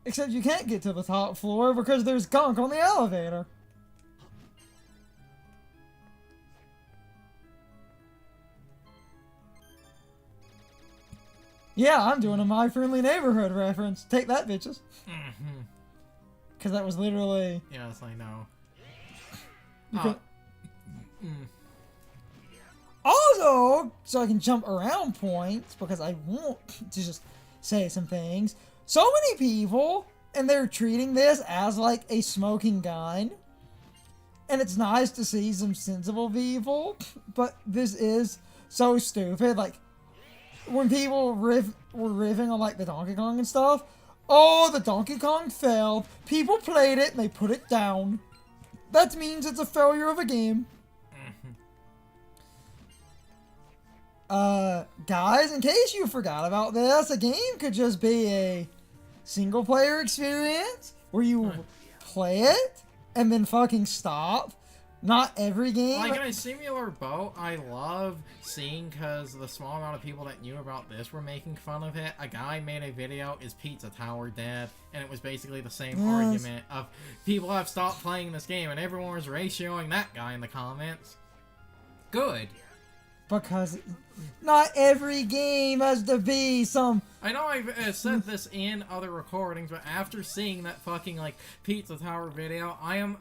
Except you can't get to the top floor because there's gunk on the elevator. Yeah, I'm doing a My Friendly Neighborhood reference. Take that, bitches. Mm-hmm. Because that was literally... Yes, I know. Also, so I can jump around points, because I want to just say some things. So many people, and they're treating this as like a smoking gun. And it's nice to see some sensible people, but this is so stupid. Like, when people were riffing on like the Donkey Kong and stuff, oh, the Donkey Kong failed. People played it and they put it down. That means it's a failure of a game. Guys, in case you forgot about this, a game could just be a single player experience where you play it and then fucking stop. Not every game. Like in a singular boat, I love seeing, because the small amount of people that knew about this were making fun of it. A guy made a video, "Is Pizza Tower dead?" And it was basically the same argument of people have stopped playing this game, and everyone was ratioing that guy in the comments. Good. Because not every game has to be some... I know I've said this in other recordings, but after seeing that fucking, like, Pizza Tower video, I am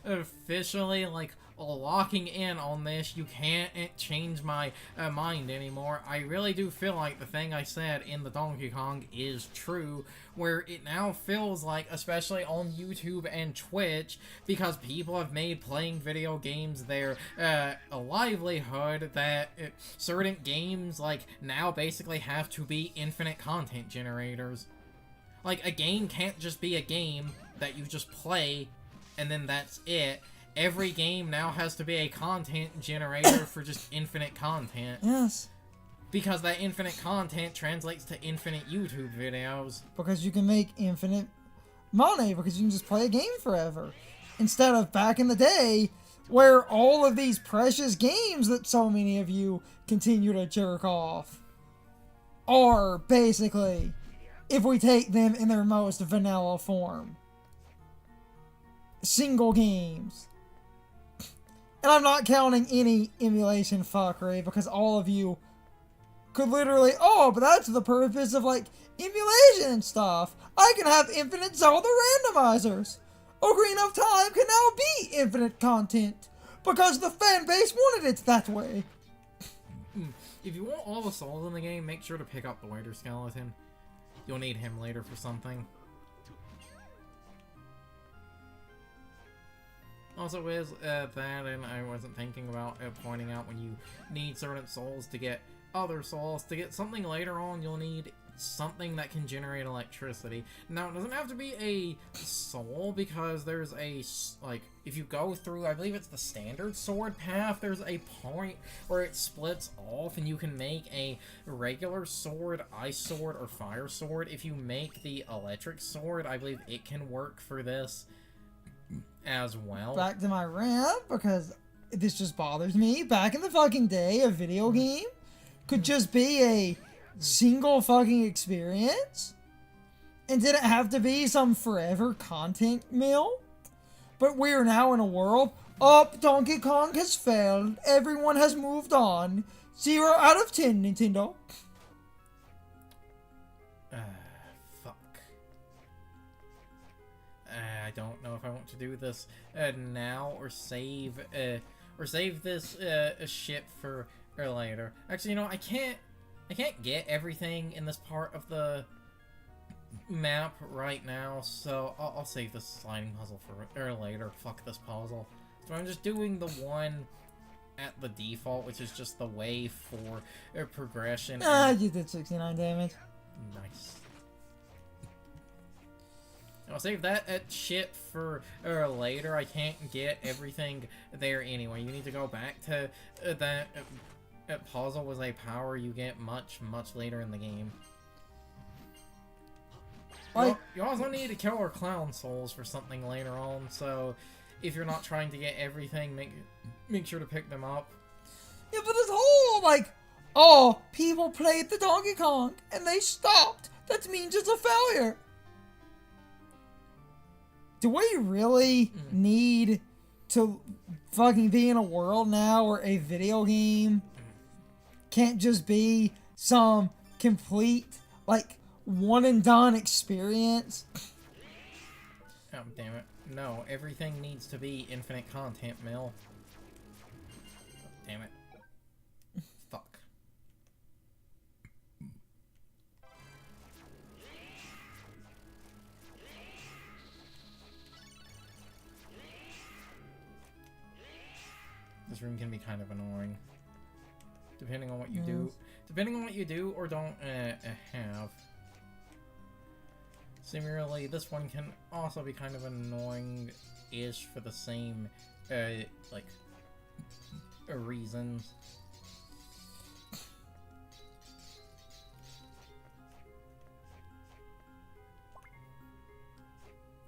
officially, like, locking in on this. You can't change my mind anymore. I really do feel like the thing I said in the Donkey Kong is true, where it now feels like, especially on YouTube and Twitch, because people have made playing video games their a livelihood, that certain games, like, now basically have to be infinite content generators. Like, a game can't just be a game that you just play and then that's it. Every game now has to be a content generator for just infinite content. Yes. Because that infinite content translates to infinite YouTube videos. Because you can make infinite money, because you can just play a game forever. Instead of back in the day, where all of these precious games that so many of you continue to jerk off are basically, if we take them in their most vanilla form, single games. And I'm not counting any emulation fuckery, because all of you could literally, oh, but that's the purpose of, like, emulation and stuff. I can have infinite Zelda randomizers. Ocarina of Time can now be infinite content, because the fan base wanted it that way. If you want all the souls in the game, make sure to pick up the waiter skeleton. You'll need him later for something. Also is that, and I wasn't thinking about pointing out, when you need certain souls to get other souls, to get something later on, you'll need something that can generate electricity. Now, it doesn't have to be a soul, because there's a, like, if you go through, I believe it's the standard sword path, there's a point where it splits off, and you can make a regular sword, ice sword, or fire sword. If you make the electric sword, I believe it can work for this as well. Back to my rant, because this just bothers me. Back in the fucking day, a video game could just be a single fucking experience and didn't have to be some forever content mill. But we are now in a world, Donkey Kong has failed, everyone has moved on, 0 out of 10, Nintendo. Fuck. I don't know if I want to do this now, or save this shit for later. Actually, you know, I can't get everything in this part of the map right now, so I'll save this sliding puzzle for later. Fuck this puzzle. So I'm just doing the one at the default, which is just the way for progression. You did 69 damage. Nice. I'll save that shit for later. I can't get everything there anyway. You need to go back to that puzzle was a power you get much later in the game. You also need to kill our clown souls for something later on, so if you're not trying to get everything, make sure to pick them up. Yeah, but this whole, like, oh, people played the Donkey Kong and they stopped. That means it's a failure. do we really need to fucking be in a world now where a video game can't just be some complete, like, one-and-done experience? Oh, damn it. No, everything needs to be infinite content, Mill. Damn it. Fuck. This room can be kind of annoying. Depending on what you do. Depending on what you do or don't have. Similarly, this one can also be kind of annoying-ish for the same, like, reasons.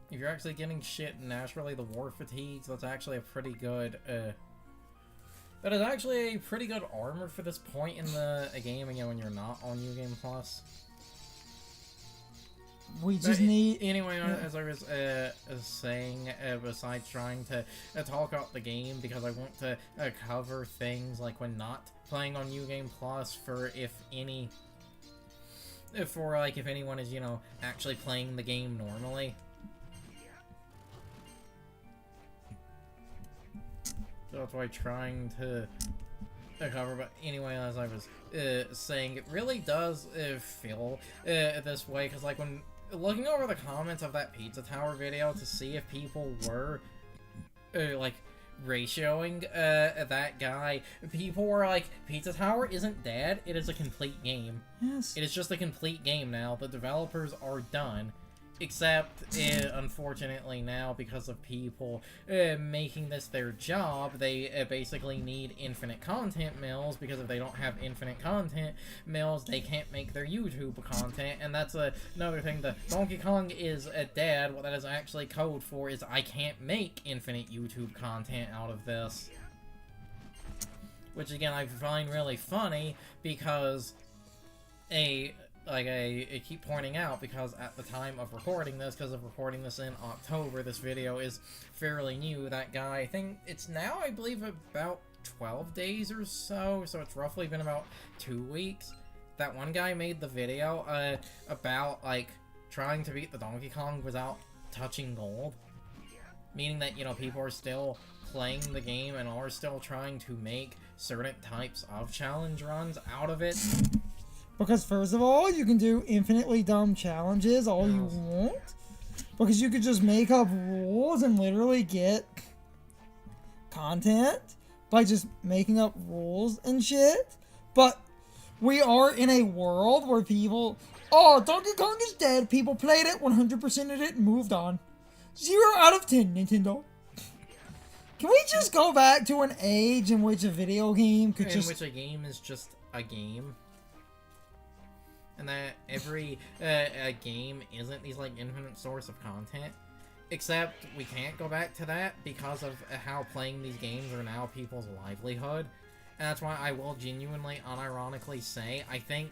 If you're actually getting shit naturally, the war fatigues, that's actually a pretty good, that is actually a pretty good armor for this point in the game, again, when you're not on New Game Plus. We just need... Anyway, as I was saying, besides trying to talk about the game, because I want to cover things like when not playing on New Game Plus for if anyone is, you know, actually playing the game normally. So that's why trying to cover, but anyway, as I was saying, it really does feel this way, because like when looking over the comments of that Pizza Tower video to see if people were like ratioing that guy, people were like, Pizza Tower isn't dead, it is a complete game. Yes. It is just a complete game now. The developers are done. Except, unfortunately now, because of people making this their job, they basically need infinite content mills, because if they don't have infinite content mills, they can't make their YouTube content, and that's another thing. The Donkey Kong is dead. What that is actually code for is I can't make infinite YouTube content out of this. Which, again, I find really funny, because I keep pointing out, because at the time of recording this, because of recording this in October, this video is fairly new. That guy, I think it's now, I believe, about 12 days or so, so it's roughly been about 2 weeks. That one guy made the video about, like, trying to beat the Donkey Kong without touching gold. Meaning that, you know, people are still playing the game and are still trying to make certain types of challenge runs out of it. Because first of all, you can do infinitely dumb challenges all you want. Because you could just make up rules and literally get content by just making up rules and shit. But we are in a world where people... Oh, Donkey Kong is dead. People played it, 100%ed it, and moved on. 0 out of 10, Nintendo. Can we just go back to an age in which a video game could just... In which a game is just a game. And that every game isn't these, like, infinite source of content. Except we can't go back to that because of how playing these games are now people's livelihood. And that's why I will genuinely, unironically say, I think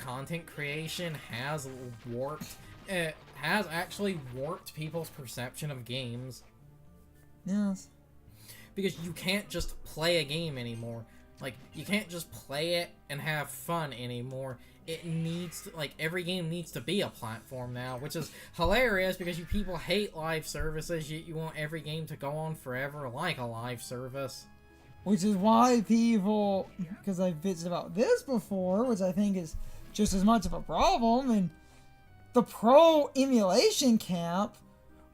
content creation has actually warped people's perception of games. Yes. Because you can't just play a game anymore. Like, you can't just play it and have fun anymore. It needs to, like, every game needs to be a platform now, which is hilarious because you people hate live services, yet you want every game to go on forever like a live service. Which is why people, because I've bitched about this before, which I think is just as much of a problem, and the pro emulation camp,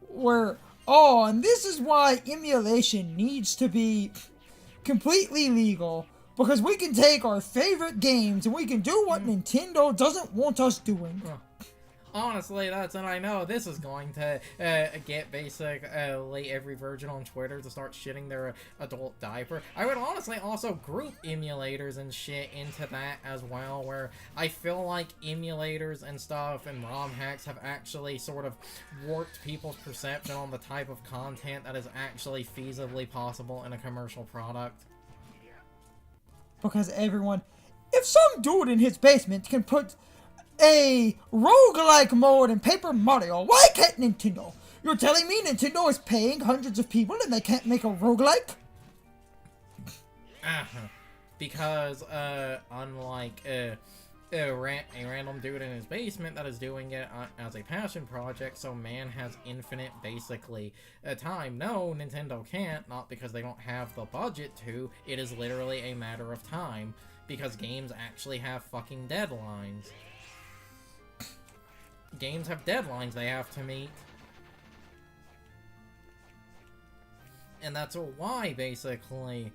where, oh, and this is why emulation needs to be completely legal. Because we can take our favorite games and we can do what Nintendo doesn't want us doing. Honestly, and I know this is going to get basically every virgin on Twitter to start shitting their adult diaper. I would honestly also group emulators and shit into that as well, where I feel like emulators and stuff and ROM hacks have actually sort of warped people's perception on the type of content that is actually feasibly possible in a commercial product. Because everyone, if some dude in his basement can put a roguelike mode in Paper Mario, why can't Nintendo? You're telling me Nintendo is paying hundreds of people and they can't make a roguelike? Because, unlike, a random dude in his basement that is doing it as a passion project, so man has infinite, basically, time. No, Nintendo can't, not because they don't have the budget to, it is literally a matter of time, because games actually have fucking deadlines. Games have deadlines they have to meet. And that's why, basically,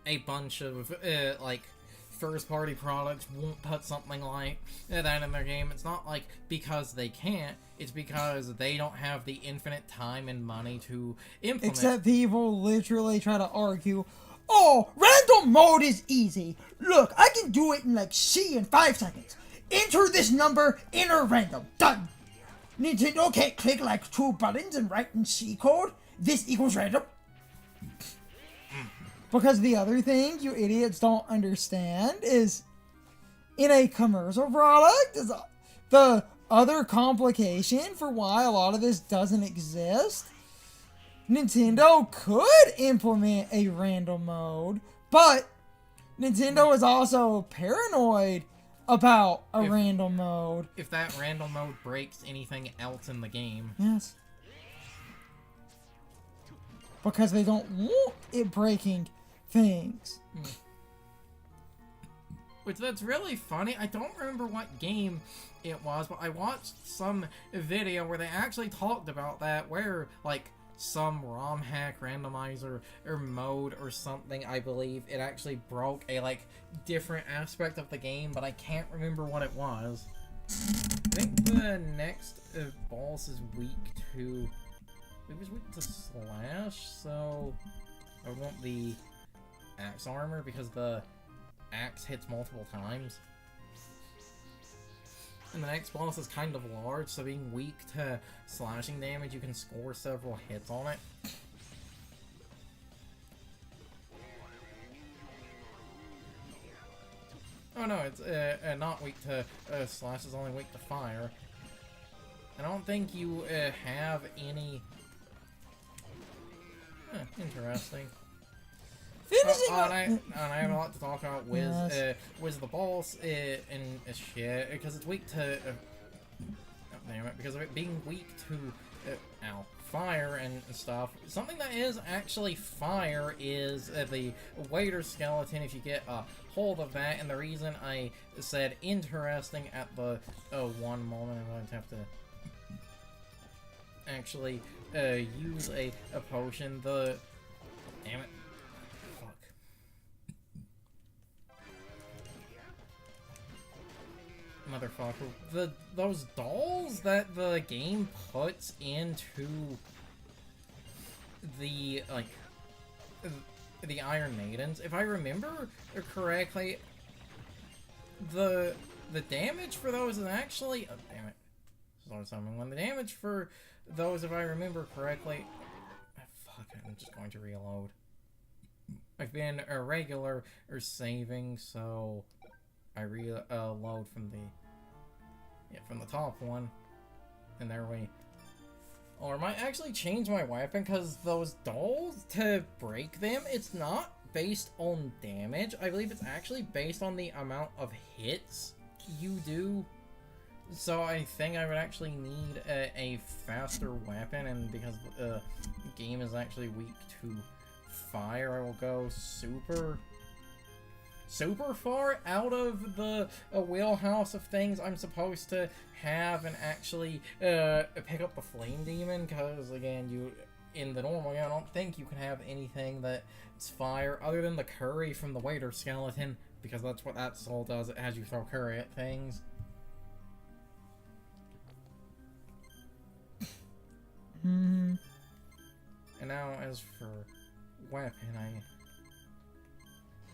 a bunch of, like, first-party products won't put something like that in their game. It's not like because they can't, it's because they don't have the infinite time and money to implement. Except people literally try to argue, oh, random mode is easy. Look, I can do it in like C in 5 seconds. Enter this number, enter random. Done. Nintendo can't click like 2 buttons and write in C code. This equals random. Because the other thing you idiots don't understand is, in a commercial product, is the other complication for why a lot of this doesn't exist. Nintendo could implement a random mode, but Nintendo is also paranoid about a random mode. If that random mode breaks anything else in the game. Yes. Because they don't want it breaking things. Which, that's really funny. I don't remember what game it was, but I watched some video where they actually talked about that, where, like, some ROM hack randomizer or mode or something, I believe, it actually broke a, like, different aspect of the game, but I can't remember what it was. I think the next boss is weak to... It was weak to Slash, so I want the axe armor because the axe hits multiple times. And the next boss is kind of large, so being weak to slashing damage, you can score several hits on it. Oh no, it's not weak to slash, it's only weak to fire. I don't think you have any... interesting. And I have a lot to talk about with the boss and shit, because it's weak to... damn it, because of it being weak to fire and stuff. Something that is actually fire is the waiter skeleton, if you get a hold of that, and the reason I said interesting at the one moment, I'm going to have to actually use a potion. The... Damn it. Motherfucker. Those dolls that the game puts into the, like, the Iron Maidens, if I remember correctly, the damage for those is actually... Oh, damn it. Sorry, something. When the damage for those, if I remember correctly... Fuck, I'm just going to reload. I've been irregular or saving, so I reload from the... Yeah, from the top one. And there we... Or I might actually change my weapon, because those dolls, to break them, it's not based on damage. I believe it's actually based on the amount of hits you do. So I think I would actually need a faster weapon, and because the game is actually weak to fire, I will go super far out of the wheelhouse of things I'm supposed to have and actually pick up the Flame Demon, because again, in the normal game, I don't think you can have anything that's fire other than the curry from the waiter skeleton, because that's what that soul does, it has you throw curry at things. And now as for weapon,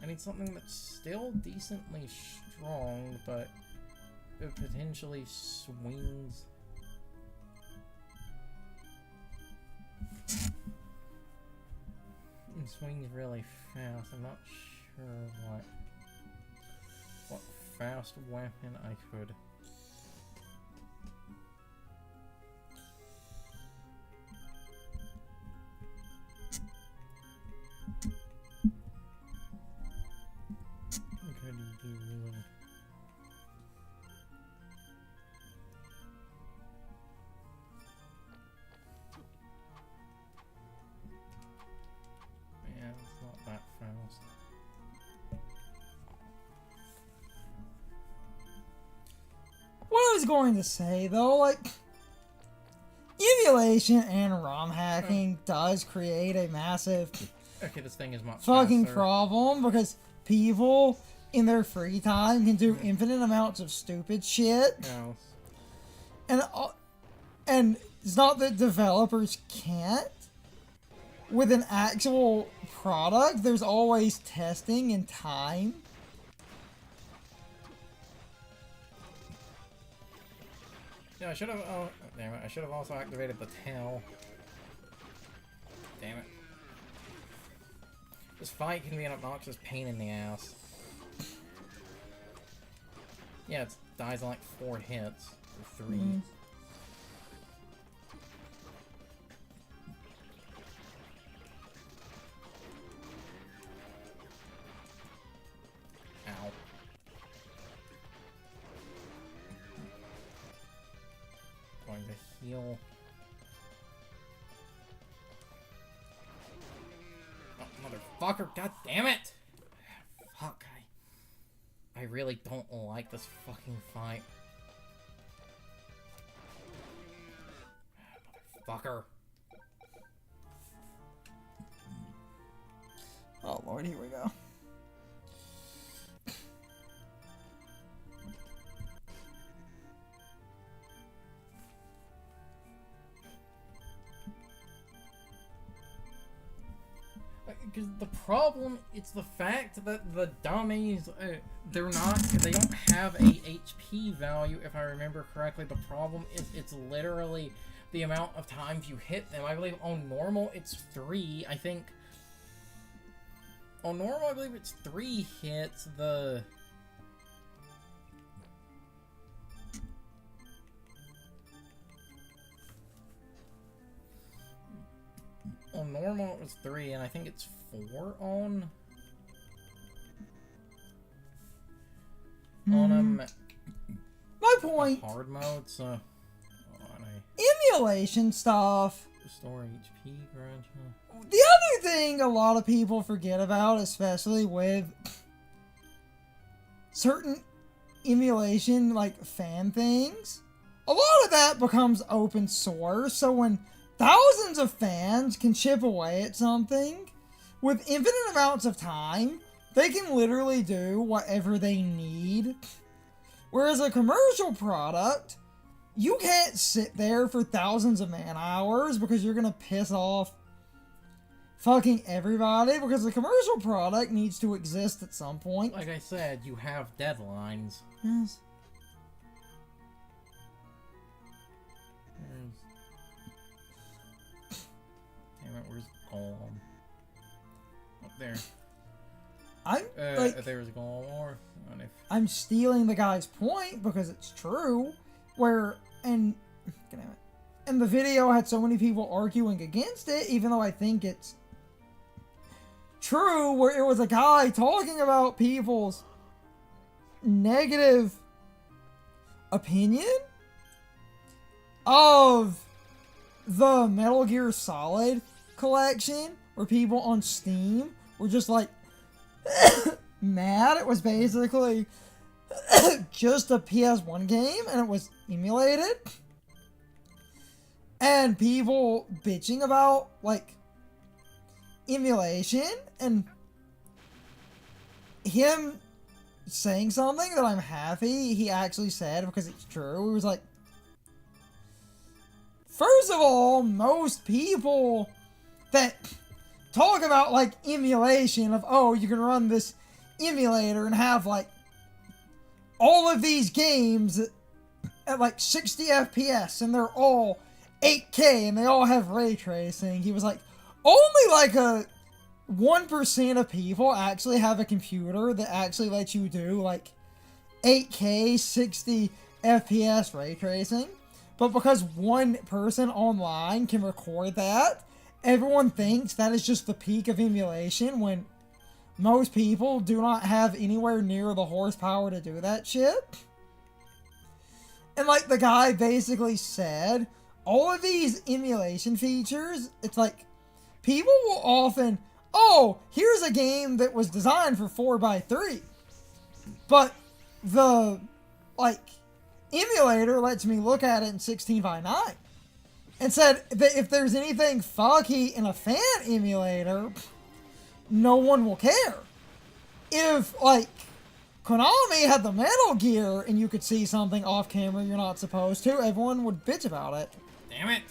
I need something that's still decently strong, but it potentially swings. And swings really fast. I'm not sure what fast weapon I could he really... Yeah, it's not that fast. What I was going to say, though, like, emulation and ROM hacking does create a massive Okay, this thing is much fucking faster. problem, because people in their free time can do infinite amounts of stupid shit. Yes. And it's not that developers can't. With an actual product, there's always testing and time. Yeah, I should have. Oh, damn it! I should have also activated the tail. Damn it! This fight can be an obnoxious pain in the ass. Yeah, it dies in like 4 hits or 3. Ow. Going to heal. Oh, motherfucker! God damn it! Fuck! I really don't like this fucking fight. Motherfucker! Oh lord, here we go. Because the problem, it's the fact that the dummies, they don't have a HP value, if I remember correctly. The problem is it's literally the amount of times you hit them. I believe on normal it's 3, I think. On normal, I believe it's 3 hits. On normal it was 3, and I think it's 4 on My point. hard mode. So on Emulation stuff. restore HP gradually. The other thing a lot of people forget about, especially with certain emulation, like fan things, a lot of that becomes open source. So when thousands of fans can chip away at something with infinite amounts of time, they can literally do whatever they need. Whereas a commercial product, you can't sit there for thousands of man hours because you're gonna piss off fucking everybody, because the commercial product needs to exist at some point. Like I said, you have deadlines. Yes. Damn it, where's Golem? Up there. I'm like, there's Golem, or I'm stealing the guy's point because it's true. And the video had so many people arguing against it, even though I think it's true, where it was a guy talking about people's negative opinion of the Metal Gear Solid collection, where people on Steam were just like mad. It was basically just a PS1 game and it was emulated, and people bitching about like emulation, and him saying something that I'm happy he actually said because it's true. He was like, first of all, most people that talk about like emulation of, oh, you can run this emulator and have like all of these games at like 60 FPS and they're all 8K and they all have ray tracing. He was like, only like a 1% of people actually have a computer that actually lets you do like 8K 60 FPS ray tracing. But because one person online can record that, everyone thinks that is just the peak of emulation, when most people do not have anywhere near the horsepower to do that shit. And like the guy basically said, all of these emulation features, it's like people will often, oh, here's a game that was designed for 4x3, but the like emulator lets me look at it in 16:9, and said that if there's anything foggy in a fan emulator, no one will care. If like Konami had the Metal Gear and you could see something off camera you're not supposed to, everyone would bitch about it. Damn it!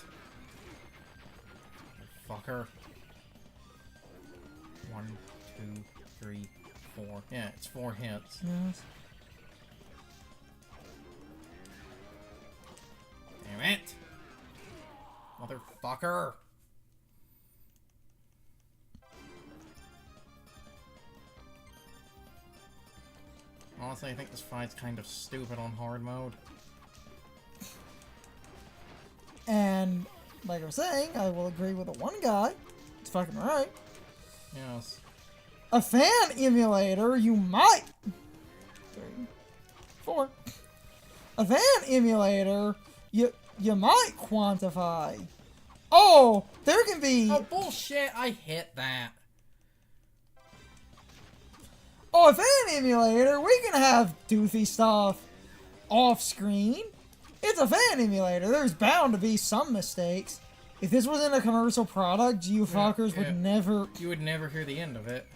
Fucker. 1, 2, 3, 4. Yeah, it's 4 hits. Yes. Damn it! Motherfucker! Honestly, I think this fight's kind of stupid on hard mode. And, like I was saying, I will agree with the one guy. It's fucking right. Yes. A fan emulator, you might... 3, 4. A fan emulator, you might quantify. Oh, there can be... Oh, bullshit! I hit that. Oh, a fan emulator, we can have doofy stuff off-screen. It's a fan emulator. There's bound to be some mistakes. If this wasn't a commercial product, you fuckers would never... You would never hear the end of it.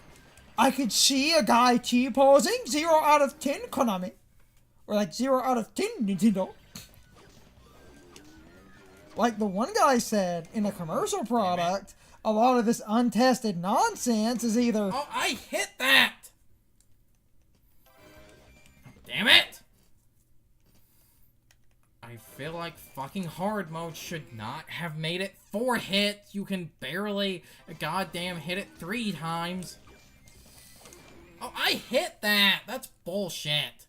I could see a guy T-posing 0 out of 10 Konami. Or like 0 out of 10 Nintendo. Like the one guy said, in a commercial product, a lot of this untested nonsense is either... Oh, I hit that! Damn it! I feel like fucking hard mode should not have made it 4 hits. You can barely goddamn hit it 3 times. Oh, I hit that! That's bullshit.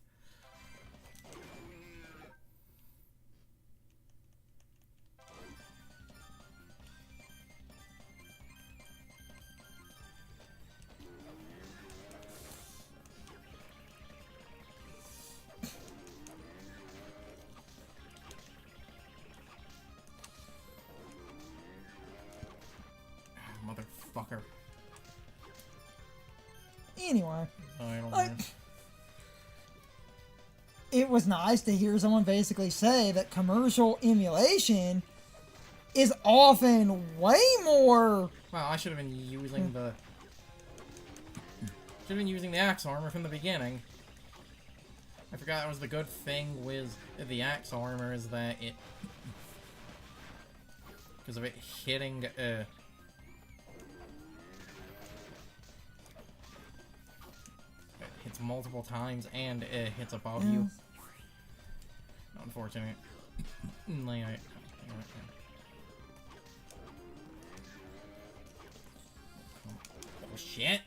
Motherfucker. Anyway. I don't Like, know. it was nice to hear someone basically say that commercial emulation is often way more... Wow, I should have been using the... Should have been using the axe armor from the beginning. I forgot that was the good thing with the axe armor is that it... Because of it hitting, it hits multiple times and it hits above you. Unfortunate. Like, oh shit!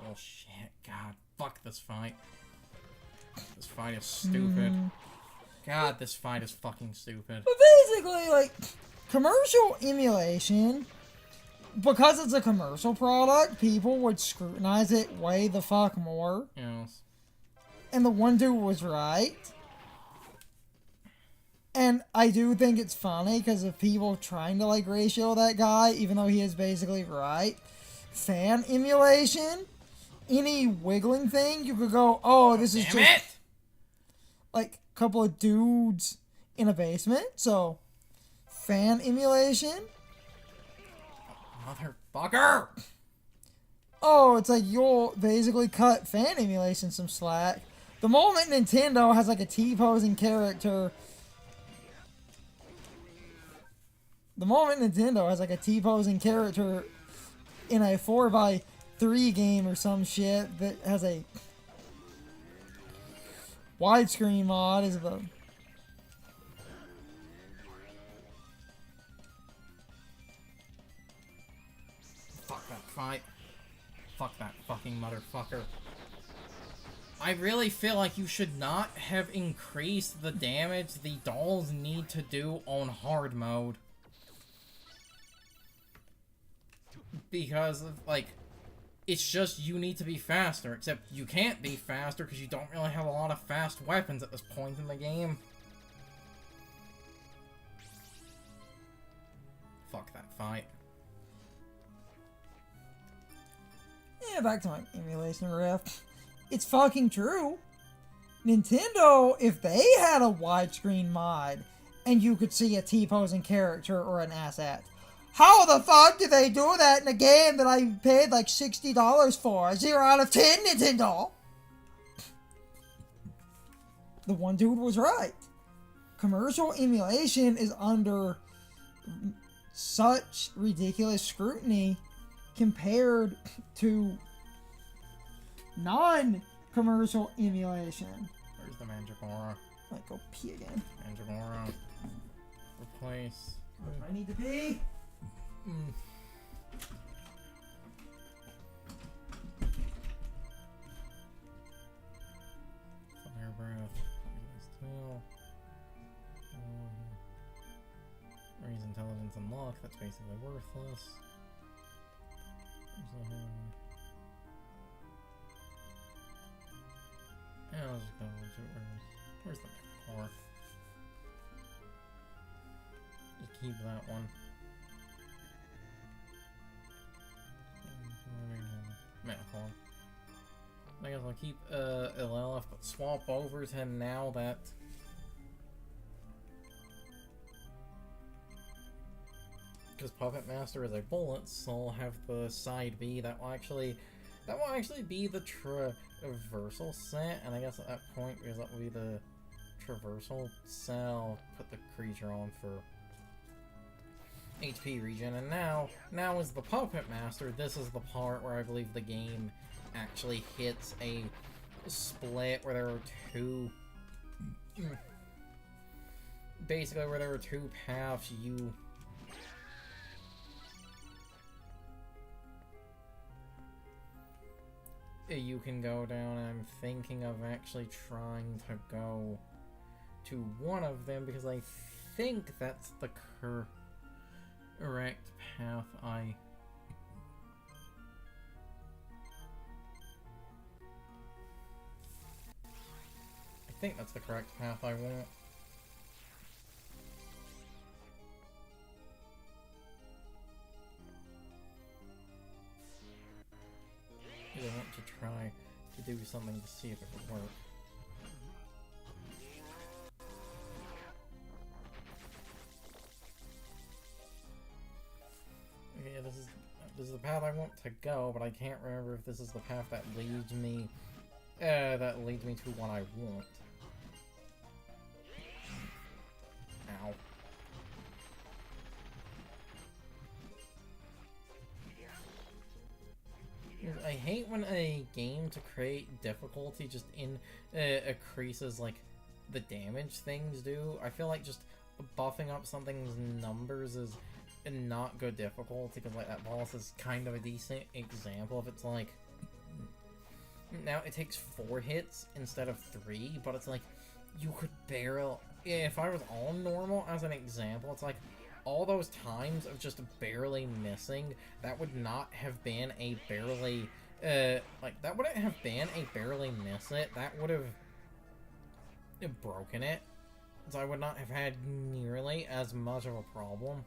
Oh shit! God, fuck this fight. This fight is stupid. God, this fight is fucking stupid. But basically, like, commercial emulation, because it's a commercial product, people would scrutinize it way the fuck more. Yes. And the one dude was right. And I do think it's funny because of people trying to, like, ratio that guy, even though he is basically right. Fan emulation, any wiggling thing, you could go, oh, this is Damn just... it! like a couple of dudes in a basement, so fan emulation. Motherfucker! Oh, it's like you'll basically cut fan emulation some slack. The moment Nintendo has like a T-posing character. The moment Nintendo has like a T-posing character in a 4x3 game or some shit that has a widescreen mod is the... Fuck that fight. Fuck that fucking motherfucker. I really feel like you should not have increased the damage the dolls need to do on hard mode. Because, like, it's just you need to be faster, except you can't be faster because you don't really have a lot of fast weapons at this point in the game. Fuck that fight. Yeah, back to my emulation riff. It's fucking true. Nintendo, if they had a widescreen mod and you could see a T-posing character or an asset, how the fuck did they do that in a game that I paid like $60 for? 0 out of 10, Nintendo! The one dude was right. Commercial emulation is under such ridiculous scrutiny compared to non-commercial emulation. Where's the Mandragora? Might go pee again. Mandragora. Replace. Where do I need to pee? Fire breath. Tail. Raise intelligence unlocked. That's basically worthless. Yeah, I'll just go to where's the core? Just keep that one. Manifold. I guess I'll keep LLF, but swap over to now that because Puppet Master is a bullet, so I'll have the side B that will actually be the traversal set, and I guess at that point, because that will be the traversal set, I'll put the creature on for HP regen, and now is the Puppet Master. This is the part where I believe the game actually hits a split where there are two basically where there are two paths you can go down. I'm thinking of actually trying to go to one of them because I think that's the correct path I think that's the correct path I want. I want to try to do something to see if it would work. Okay, this is the path I want to go, but I can't remember if this is the path that leads me to what I want. Ow. I hate when a game to create difficulty just increases like the damage things do. I feel like just buffing up something's numbers is not good difficulty because like that boss is kind of a decent example if it's like now it takes 4 hits instead of 3, but it's like you could barely. If I was on normal as an example, it's like all those times of just barely missing, that would not have been a barely, that wouldn't have been a barely miss it, that would have broken it. So I would not have had nearly as much of a problem.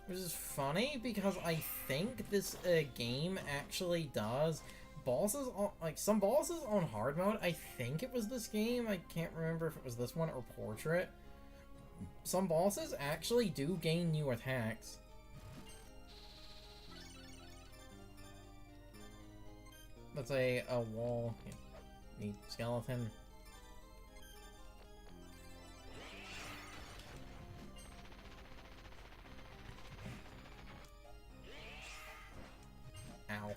Which is funny, because I think this game actually does bosses on, like, some bosses on hard mode, I think it was this game, I can't remember if it was this one or Portrait. Some bosses actually do gain new attacks. That's a wall. Need skeleton. Ow.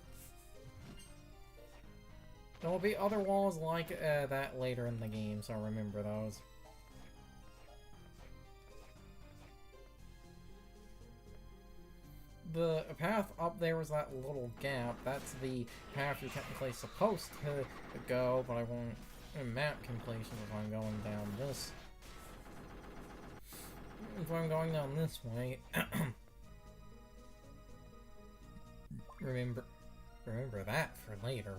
There will be other walls like that later in the game, so remember those. the path up there was that little gap. That's the path you're technically supposed to go, but I won't map completion if I'm going down this. If I'm going down this way. Remember that for later.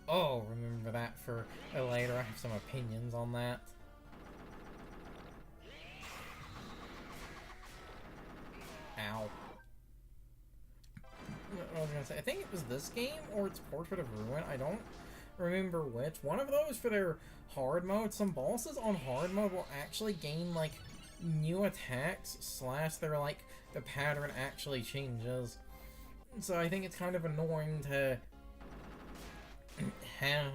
Oh, remember that for later. I have some opinions on that. Ow. I was gonna say, I think it was this game or it's Portrait of Ruin. I don't remember which. One of those for their hard mode. Some bosses on hard mode will actually gain like new attacks / they're like the pattern actually changes. So I think it's kind of annoying to have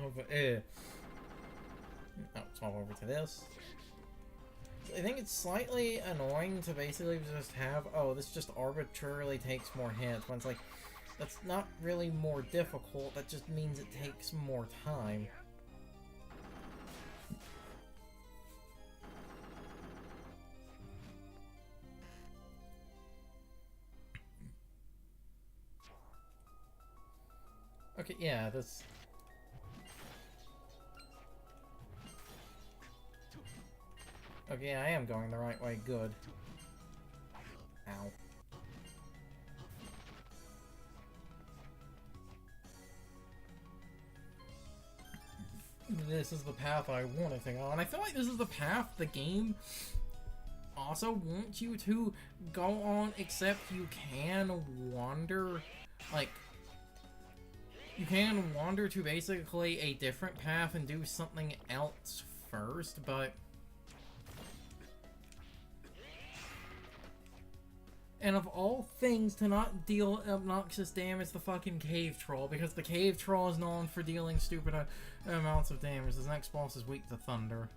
swap over to this. I think it's slightly annoying to basically just have, oh, this just arbitrarily takes more hits, when it's like, that's not really more difficult, that just means it takes more time. Okay, yeah, this... Okay, I am going the right way, good. Ow. This is the path I wanted to go, and I feel like this is the path the game also wants you to go on, except you can wander, like, you can wander to basically a different path and do something else first, but... And of all things, to not deal obnoxious damage, the fucking cave troll, because the cave troll is known for dealing stupid amounts of damage. This next boss is weak to thunder.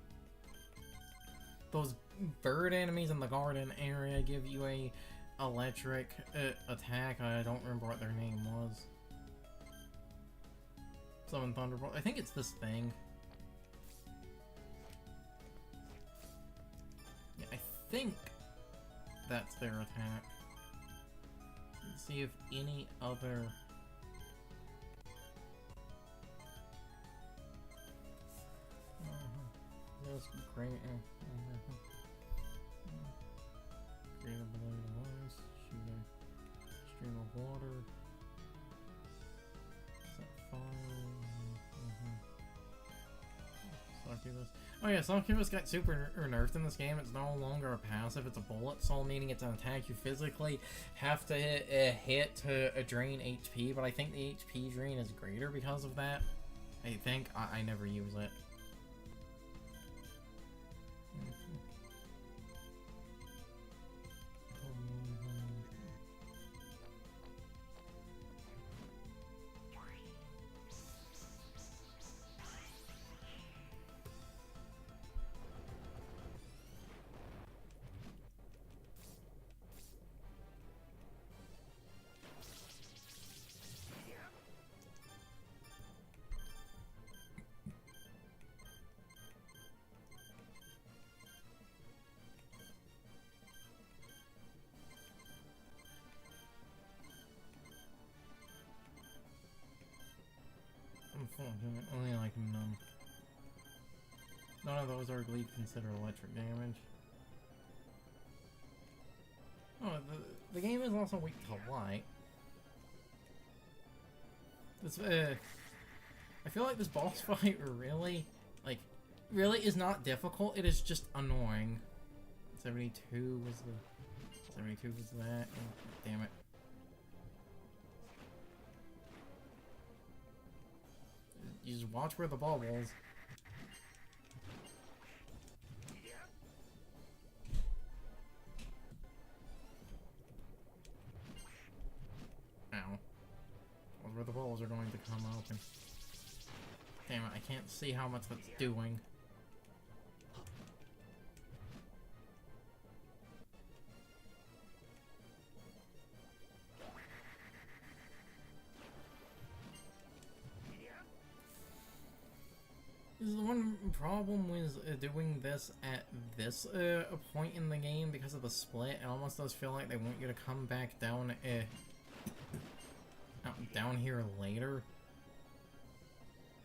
Those bird enemies in the garden area give you a electric attack. I don't remember what their name was. Summon Thunderbolt. I think it's this thing. Yeah, I think that's their attack. Let's see if any other... That's great. Create a balloon of ice. Shoot a stream of water. Set fire. Succubus. Oh yeah, Succubus got super nerfed in this game. It's no longer a passive, it's a bullet soul, meaning it's an attack you physically have to hit to drain HP, but I think the HP drain is greater because of that. I think. I never use it. Only like none. None of those are considered electric damage. Oh, the game is also weak to light. This I feel like this boss fight really is not difficult. It is just annoying. 72 was that. Oh, damn it. You just watch where the ball goes. Ow. That's where the balls are going to come open. Damn it, I can't see how much that's doing. This is the one problem with doing this at this point in the game because of the split. It almost does feel like they want you to come back down down here later.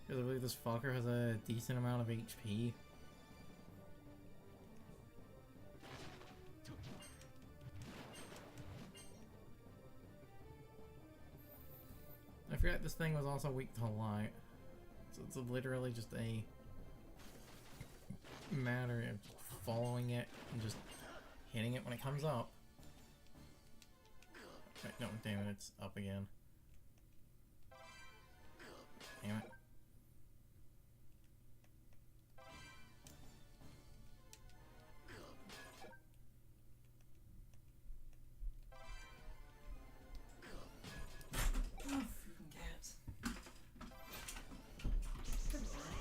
Because I believe this fucker has a decent amount of HP. I forgot this thing was also weak to light. So it's literally just a matter of following it and just hitting it when it comes up. Wait, no, damn it, it's up again. Damn it.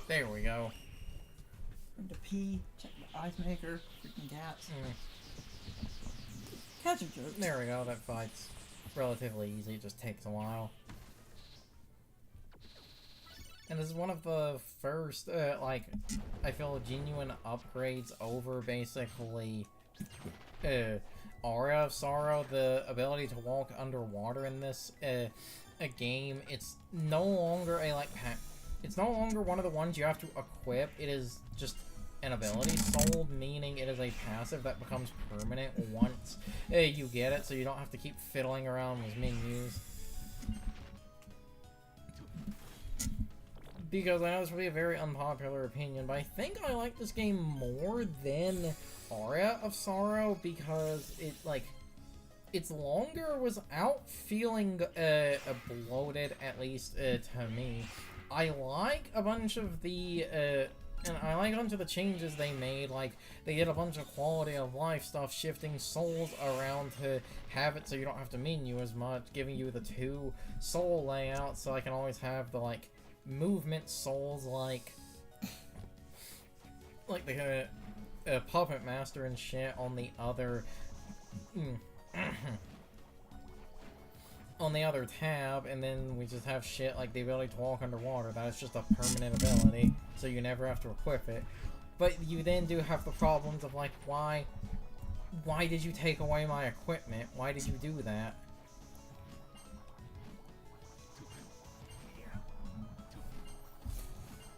There we go. Time to pee, check the ice maker, freaking cats. Cats are jokes. There we go, that fight's relatively easy, it just takes a while. And this is one of the first, like, I feel genuine upgrades over basically, Aura of Sorrow, the ability to walk underwater in this, a game. It's no longer a, like, it's no longer one of the ones you have to equip, it is just an ability sold, meaning it is a passive that becomes permanent once you get it, so you don't have to keep fiddling around with menus. Because I know this will be a very unpopular opinion, but I think I like this game more than Aura of Sorrow because it, like, its longer without feeling bloated, at least to me. I like a bunch of the, and I like a bunch of the changes they made, like, they did a bunch of quality of life stuff, shifting souls around to have it so you don't have to menu as much, giving you the 2 soul layouts so I can always have the, like, movement souls like the Puppet Master and shit on the other on the other tab, and then we just have shit like the ability to walk underwater. That is just a permanent ability, so you never have to equip it. But you then do have the problems of like, why did you take away my equipment? Why did you do that?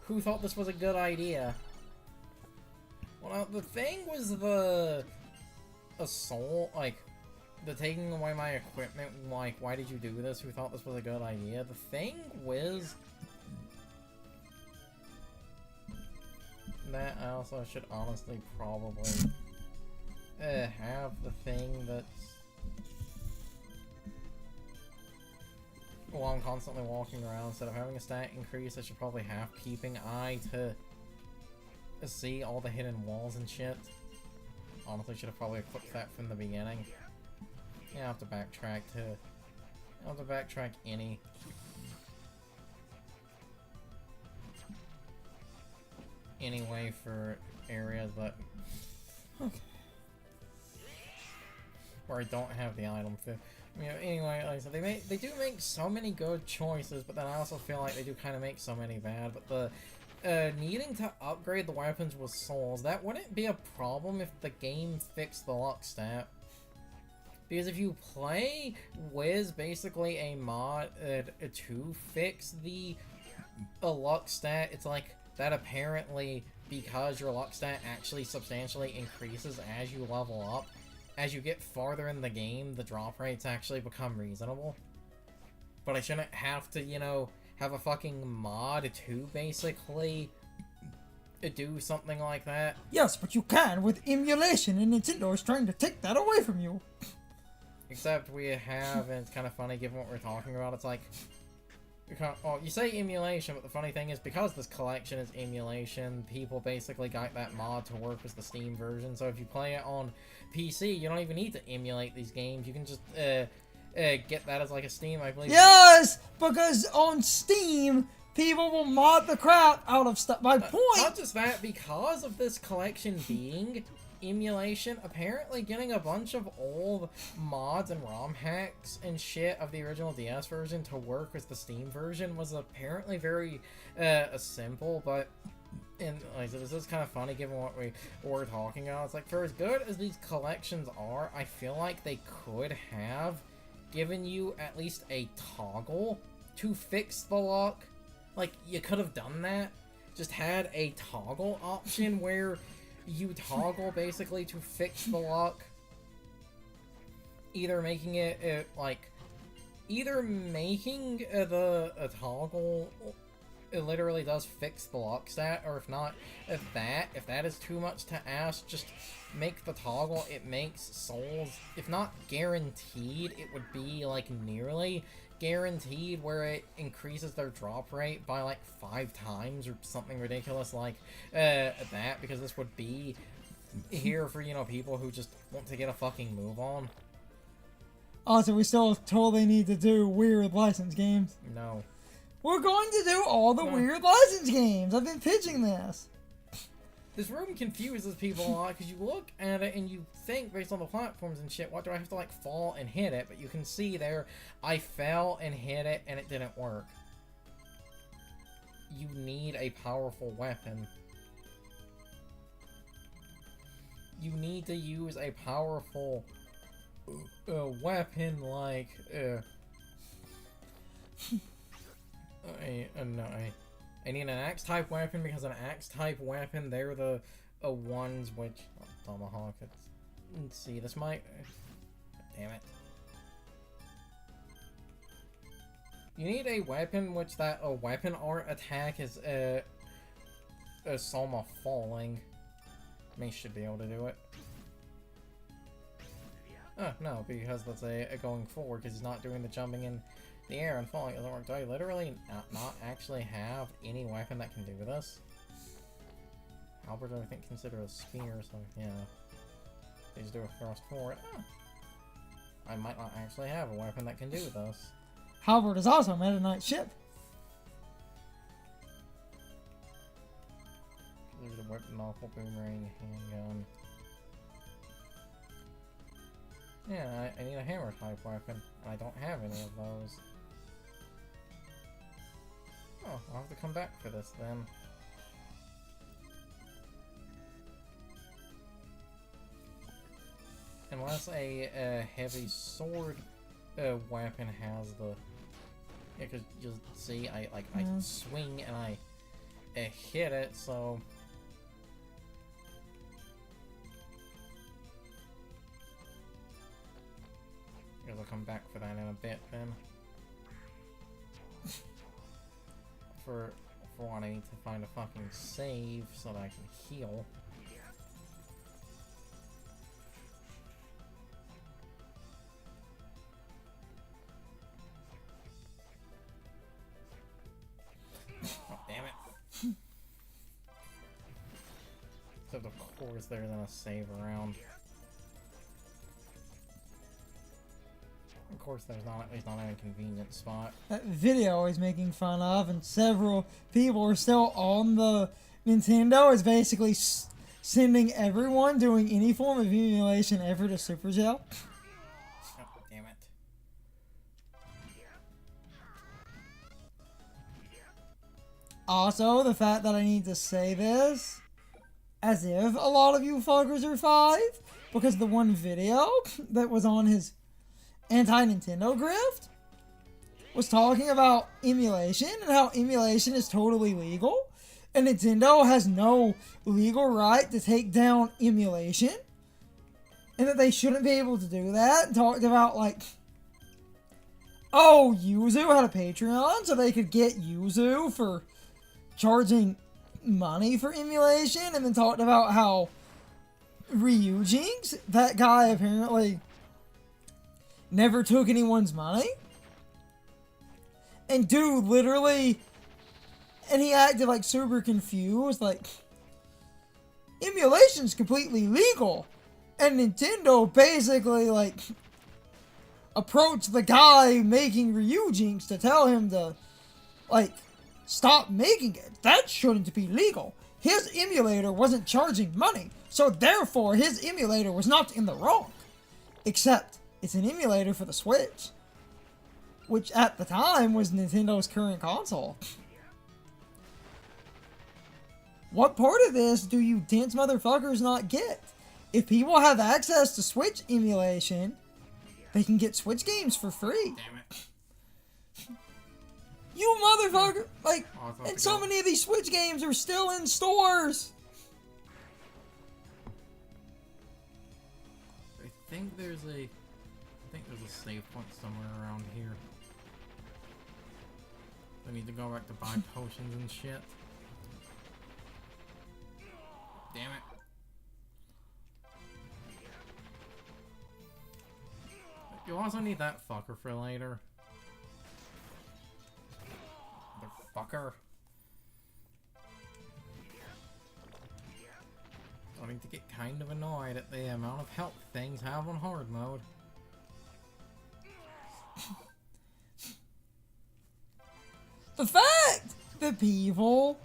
Who thought this was a good idea? Well, the thing was the assault, like, the taking away my equipment, like, why did you do this? Who thought this was a good idea? The thing was that I also should honestly probably have the thing that's, while I'm constantly walking around, instead of having a stat increase, I should probably have Peeping Eye to see all the hidden walls and shit. Honestly, should have probably equipped that from the beginning. Yeah, I'll have to backtrack to... I'll have to backtrack any way for areas that... where I don't have the item for. You know, anyway, like I said, they do make so many good choices, but then I also feel like they do kind of make so many bad. But the needing to upgrade the weapons with souls, that wouldn't be a problem if the game fixed the luck stat. Because if you play with basically a mod to fix the luck stat, it's like that apparently, because your luck stat actually substantially increases as you level up, as you get farther in the game, the drop rates actually become reasonable. But I shouldn't have to, you know, have a fucking mod to basically do something like that. Yes, but you can with Emulation, and Nintendo is trying to take that away from you. Except we have, and it's kind of funny given what we're talking about, it's like, well, you say Emulation, but the funny thing is, because this collection is Emulation, people basically got that mod to work with the Steam version, so if you play it on PC, you don't even need to emulate these games, you can just get that as like a Steam, I believe. Yes! Because on Steam, people will mod the crap out of stuff. My point... Not just that, because of this collection being Emulation, apparently getting a bunch of old mods and ROM hacks and shit of the original DS version to work with the Steam version was apparently very simple, but And like, so this is kind of funny given what we're talking about. It's like, for as good as these collections are, I feel like they could have given you at least a toggle to fix the lock. Like, you could have done that. Just had a toggle option where you toggle basically to fix the lock. Either making it, either making the toggle, it literally does fix the lock stat, or if not, if that is too much to ask, just make the toggle, it makes souls, if not guaranteed, it would be, like, nearly guaranteed, where it increases their drop rate by, like, 5 times, or something ridiculous like that, because this would be here for, you know, people who just want to get a fucking move on. Also, we still totally need to do weird license games. No. We're going to do all the weird license games. I've been pitching this. This room confuses people a lot because you look at it and you think, based on the platforms and shit, what do I have to, like, fall and hit it? But you can see there, I fell and hit it and it didn't work. You need a powerful weapon. You need to use a powerful weapon like I need an axe-type weapon, because an axe-type weapon, they're the ones which... Oh, tomahawk, let's see, this might... Damn it. You need a weapon which a weapon art attack is, Soma falling. Mace should be able to do it. Oh, no, because that's a going forward, because he's not doing the jumping in the air and falling. Doesn't work. Do I literally not actually have any weapon that can do this? Halberd, I think, consider a spear, so yeah. Please do a thrust forward. Oh. I might not actually have a weapon that can do this. Halberd is also a Meta Knight ship. There's a weapon, awful boomerang, handgun. Yeah, I need a hammer-type weapon, and I don't have any of those. Oh, I'll have to come back for this, then. Unless a heavy sword weapon has the... Yeah, because you'll see, I swing and I hit it, so... I guess I'll come back for that in a bit, then. For one, I need to find a fucking save so that I can heal. Oh, damn it. Except of course there's a save around. Of course there's not an inconvenient spot. That video I was making fun of, and several people are still on the Nintendo, is basically sending everyone doing any form of emulation ever to Super Gel. Oh, damn it. Also, the fact that I need to say this as if a lot of you fuckers are 5, because the one video that was on his anti-Nintendo grift was talking about emulation and how emulation is totally legal and Nintendo has no legal right to take down emulation and that they shouldn't be able to do that, and talked about, like, oh, Yuzu had a Patreon so they could get Yuzu for charging money for emulation, and then talked about how Ryujinx, that guy apparently never took anyone's money. And dude, literally, and he acted like super confused, like, emulation's completely legal. And Nintendo basically, like, approached the guy making Ryujinx to tell him to, like, stop making it. That shouldn't be legal. His emulator wasn't charging money, so therefore his emulator was not in the wrong. Except, it's an emulator for the Switch, which at the time was Nintendo's current console. what part of this do you dense motherfuckers not get? If people have access to Switch emulation, they can get Switch games for free. Damn it. You motherfucker! Like, Oh, and so many of these Switch games are still in stores! I think there's a save point somewhere around here. I need to go back to buy potions and shit. Damn it. You also need that fucker for later. Motherfucker. Starting to get kind of annoyed at the amount of health things have on hard mode. The fact that people,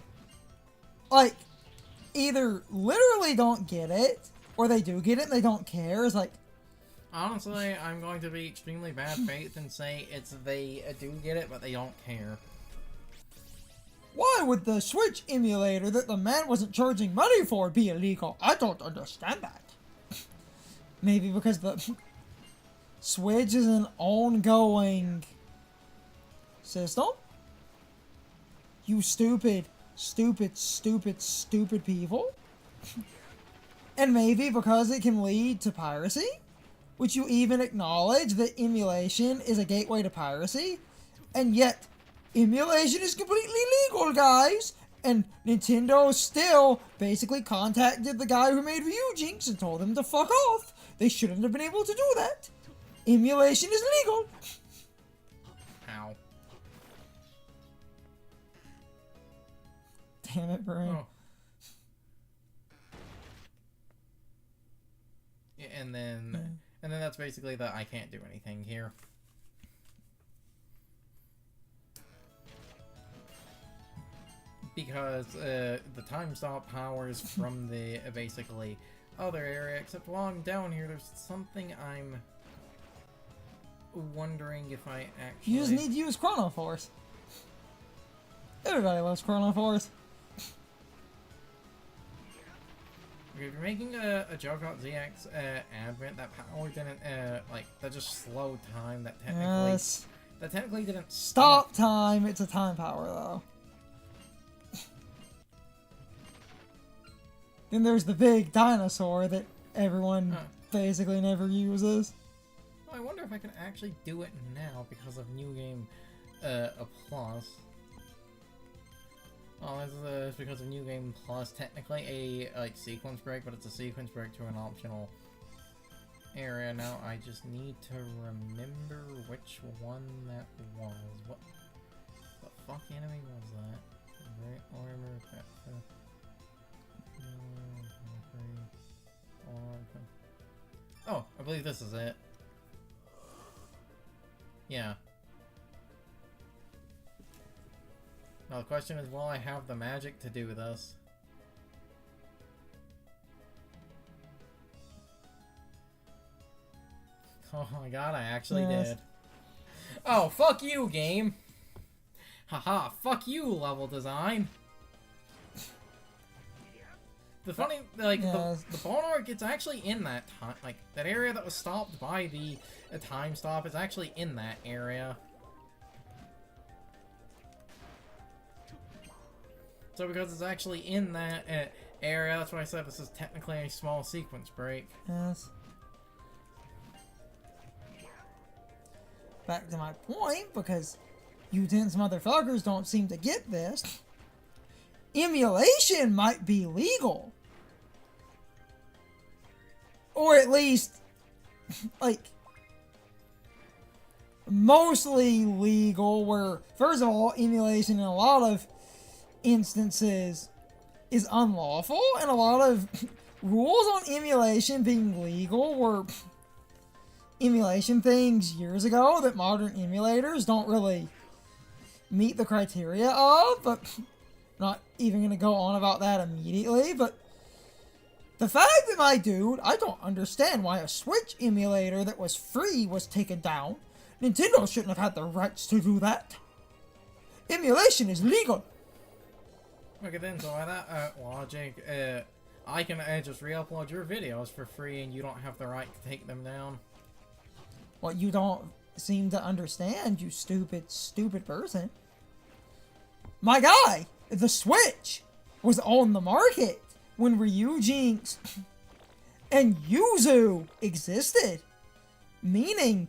like, either literally don't get it, or they do get it and they don't care is like... Honestly, I'm going to be extremely bad faith and say it's they do get it, but they don't care. Why would the Switch emulator that the man wasn't charging money for be illegal? I don't understand that. Maybe because the Switch is an ongoing system? You stupid, stupid, stupid, stupid people. And maybe because it can lead to piracy? Which you even acknowledge that emulation is a gateway to piracy? And yet, emulation is completely legal, guys! And Nintendo still basically contacted the guy who made Ryujinx and told him to fuck off. They shouldn't have been able to do that. Emulation is legal. Ow. Damn it, Brian. Oh. Yeah, and then that's basically the I can't do anything here. Because the time stop powers from the basically other area, except while I'm down here, there's something I'm wondering if I actually... You just need to use Chrono Force. Everybody loves Chrono Force. If you're making a joke about ZX Advent, that power didn't, like, that just slowed time, that technically... Yes. That technically didn't... Stop time, it's a time power, though. Then there's the big dinosaur that everyone basically never uses. I wonder if I can actually do it now because of New Game Plus. Oh, this is because of New Game Plus. Technically a like sequence break, but it's a sequence break to an optional area. Now I just need to remember which one that was. What the fuck enemy was that? Great armor. Oh, I believe this is it. Yeah. Now the question is, will I have the magic to do this? Oh my god, I actually did. Oh, fuck you, game! Haha, fuck you, level design! The funny, like, the bone arc, it's actually in that time, like, that area that was stopped by the time stop is actually in that area. So because it's actually in that area, that's why I said this is technically a small sequence break. Yes. Back to my point, because you dense motherfuckers don't seem to get this. Emulation might be legal. Or at least, like, mostly legal, where, first of all, emulation in a lot of instances is unlawful, and a lot of rules on emulation being legal were emulation things years ago that modern emulators don't really meet the criteria of, but not even going to go on about that immediately. But the fact that, my dude, I don't understand why a Switch emulator that was free was taken down. Nintendo shouldn't have had the rights to do that. Emulation is legal. Okay then, so by that logic, I can just re-upload your videos for free and you don't have the right to take them down. What you don't seem to understand, you stupid, stupid person. My guy, the Switch was on the market when Ryujinx and Yuzu existed. Meaning,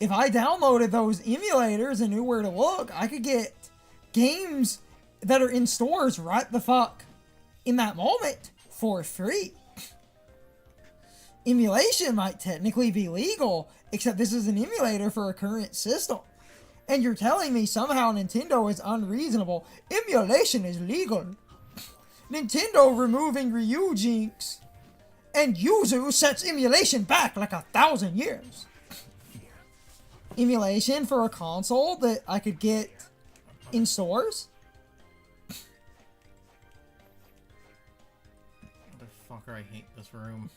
if I downloaded those emulators and knew where to look, I could get games that are in stores right the fuck in that moment for free. Emulation might technically be legal, except this is an emulator for a current system. And you're telling me somehow Nintendo is unreasonable. Emulation is legal. Nintendo removing Ryujinx and Yuzu sets emulation back like 1,000 years. Emulation for a console that I could get in stores? Motherfucker, I hate this room.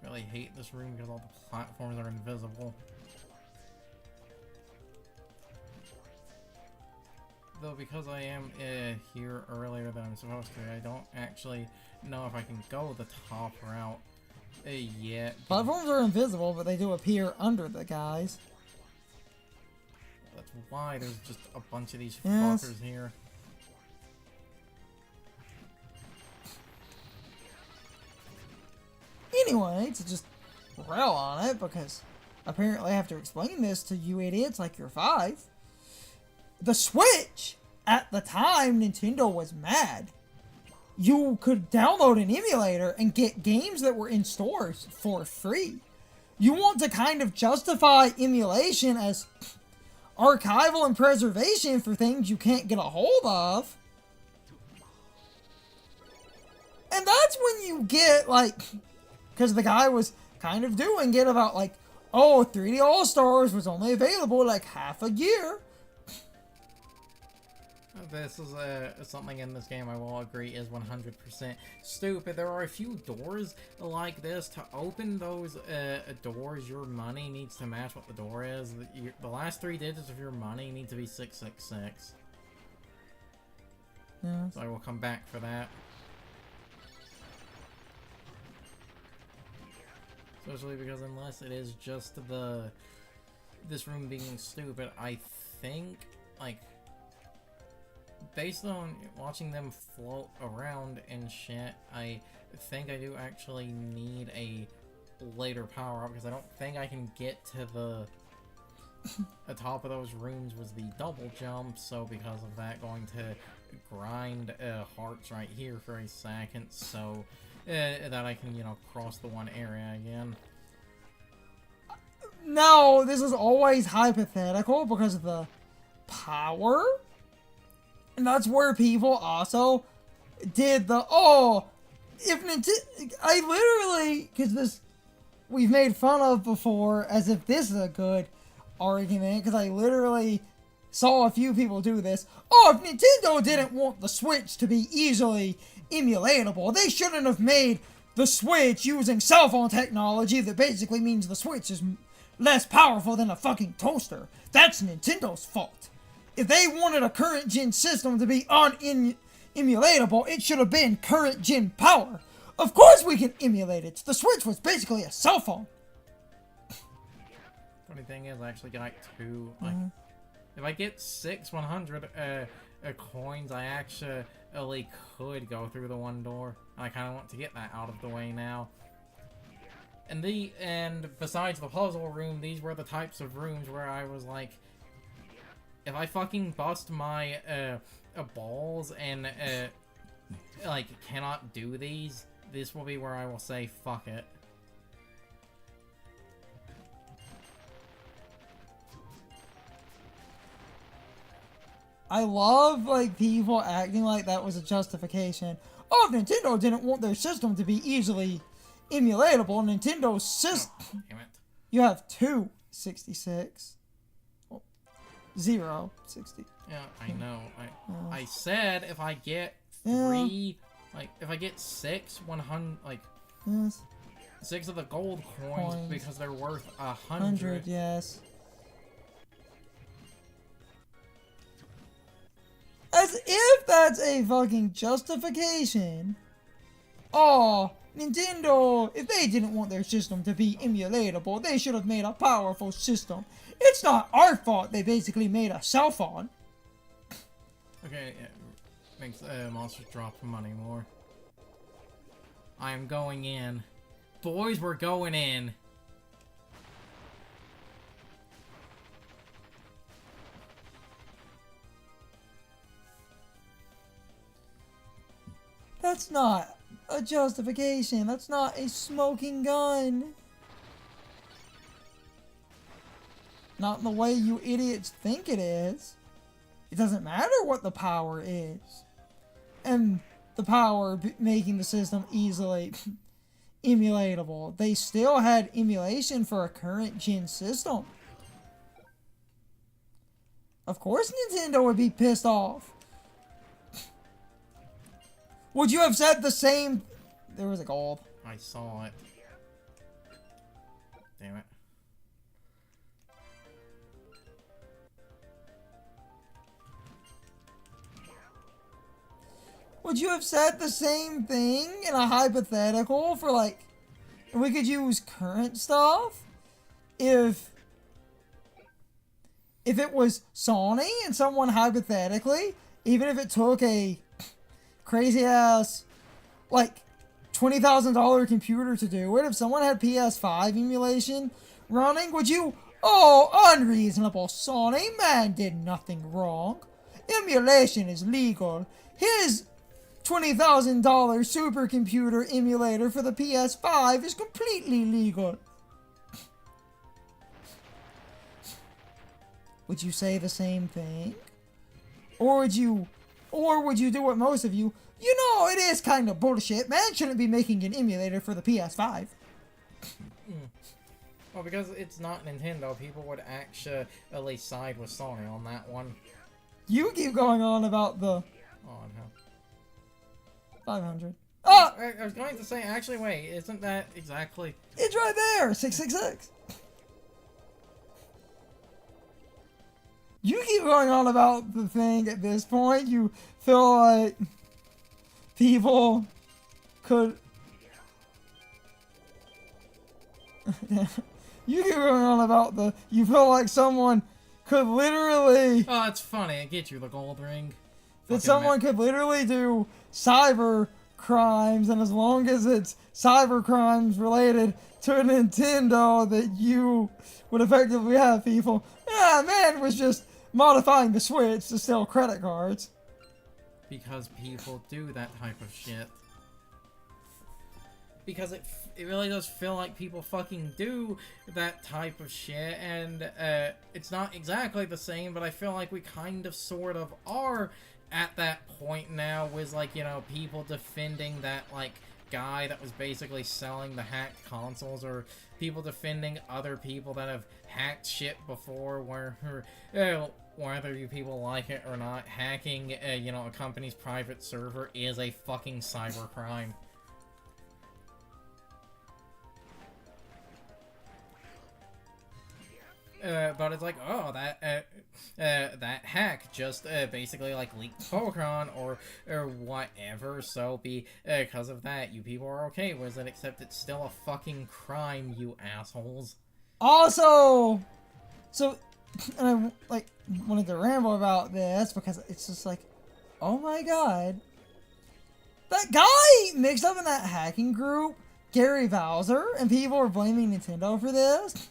I really hate this room because all the platforms are invisible. Though because I am here earlier than I'm supposed to, I don't actually know if I can go the top route yet. Platforms are invisible, but they do appear under the guys. That's why there's just a bunch of these Yes. fuckers here. Anyway, to just rail on it, because apparently I have to explain this to you idiots like you're 5. The Switch, at the time, Nintendo was mad. You could download an emulator and get games that were in stores for free. You want to kind of justify emulation as archival and preservation for things you can't get a hold of. And that's when you get, like, because the guy was kind of doing it about, like, oh, 3D All-Stars was only available, like, half a year. This is something in this game I will agree is 100% stupid. There are a few doors like this. To open those doors, your money needs to match what the door is. The last 3 digits of your money need to be 666. Yeah. So I will come back for that. Especially because unless it is just this room being stupid, I think, like, based on watching them float around and shit, I think I do actually need a later power-up, because I don't think I can get to the top of those rooms was the double jump, so because of that, going to grind hearts right here for a second, so that I can, you know, cross the one area again. No, this is always hypothetical because of the power. And that's where people also did the, oh, if Nintendo, I literally, because this, we've made fun of before, as if this is a good argument, because I literally saw a few people do this. Oh, if Nintendo didn't want the Switch to be easily emulatable, they shouldn't have made the Switch using cell phone technology that basically means the Switch is less powerful than a fucking toaster. That's Nintendo's fault. If they wanted a current gen system to be emulatable, it should have been current gen power. Of course we can emulate it. The Switch was basically a cell phone. Funny thing is, I actually got 2. Like, if I get 6 100 coins, I actually could go through the one door. I kind of want to get that out of the way now. And besides the puzzle room, these were the types of rooms where I was like, if I fucking bust my balls and like cannot do these, this will be where I will say fuck it. I love, like, people acting like that was a justification. Oh, if Nintendo didn't want their system to be easily emulatable, Nintendo's system... Oh, damn it. You have 266. 0, 60. Yeah, I know. I said if I get 3, like, if I get 6 100, like, Yes. 6 of the gold coins because they're worth 100. 100, yes. As if that's a fucking justification. Oh, Nintendo, if they didn't want their system to be emulatable, they should have made a powerful system. It's not our fault they basically made a cell phone. Okay, yeah, makes monsters drop money more. I am going in. Boys, we're going in. That's not a justification. That's not a smoking gun. Not in the way you idiots think it is. It doesn't matter what the power is. And the power making the system easily emulatable. They still had emulation for a current gen system. Of course Nintendo would be pissed off. Would you have said the same? There was a gold. I saw it. Damn it. Would you have said the same thing in a hypothetical for like, we could use current stuff? If it was Sony and someone hypothetically, even if it took a crazy ass, like, $20,000 computer to do it, if someone had PS5 emulation running, would you, oh, unreasonable Sony, man did nothing wrong. Emulation is legal. His $20,000 supercomputer emulator for the PS5 is completely legal. Would you say the same thing? Or would you do what most of you, you know, it is kind of bullshit. Man shouldn't be making an emulator for the PS5. Well, because it's not Nintendo, people would actually side with Sony on that one. You keep going on about the... Oh, no. 500. Oh! I was going to say, actually, wait, isn't that exactly... It's right there! 666. You keep going on about the thing at this point. You feel like people could... You keep going on about the... You feel like someone could literally... Oh, it's funny. I get you the gold ring. That someone could literally do cyber crimes, and as long as it's cyber crimes related to a Nintendo, that you would effectively have people... Yeah, man was just modifying the Switch to sell credit cards. Because people do that type of shit. Because it really does feel like people fucking do that type of shit, and it's not exactly the same, but I feel like we kind of sort of are at that point now with, like, you know, people defending that, like, guy that was basically selling the hacked consoles, or people defending other people that have hacked shit before, where whether you people like it or not, hacking you know, a company's private server is a fucking cybercrime. But it's like, oh, that hack just basically like leaked Pokemon or whatever. So because of that, you people are okay with it, except it's still a fucking crime, you assholes. Also, so and I like wanted to ramble about this because it's just like, oh my god, that guy mixed up in that hacking group, Gary Bowser, and people were blaming Nintendo for this.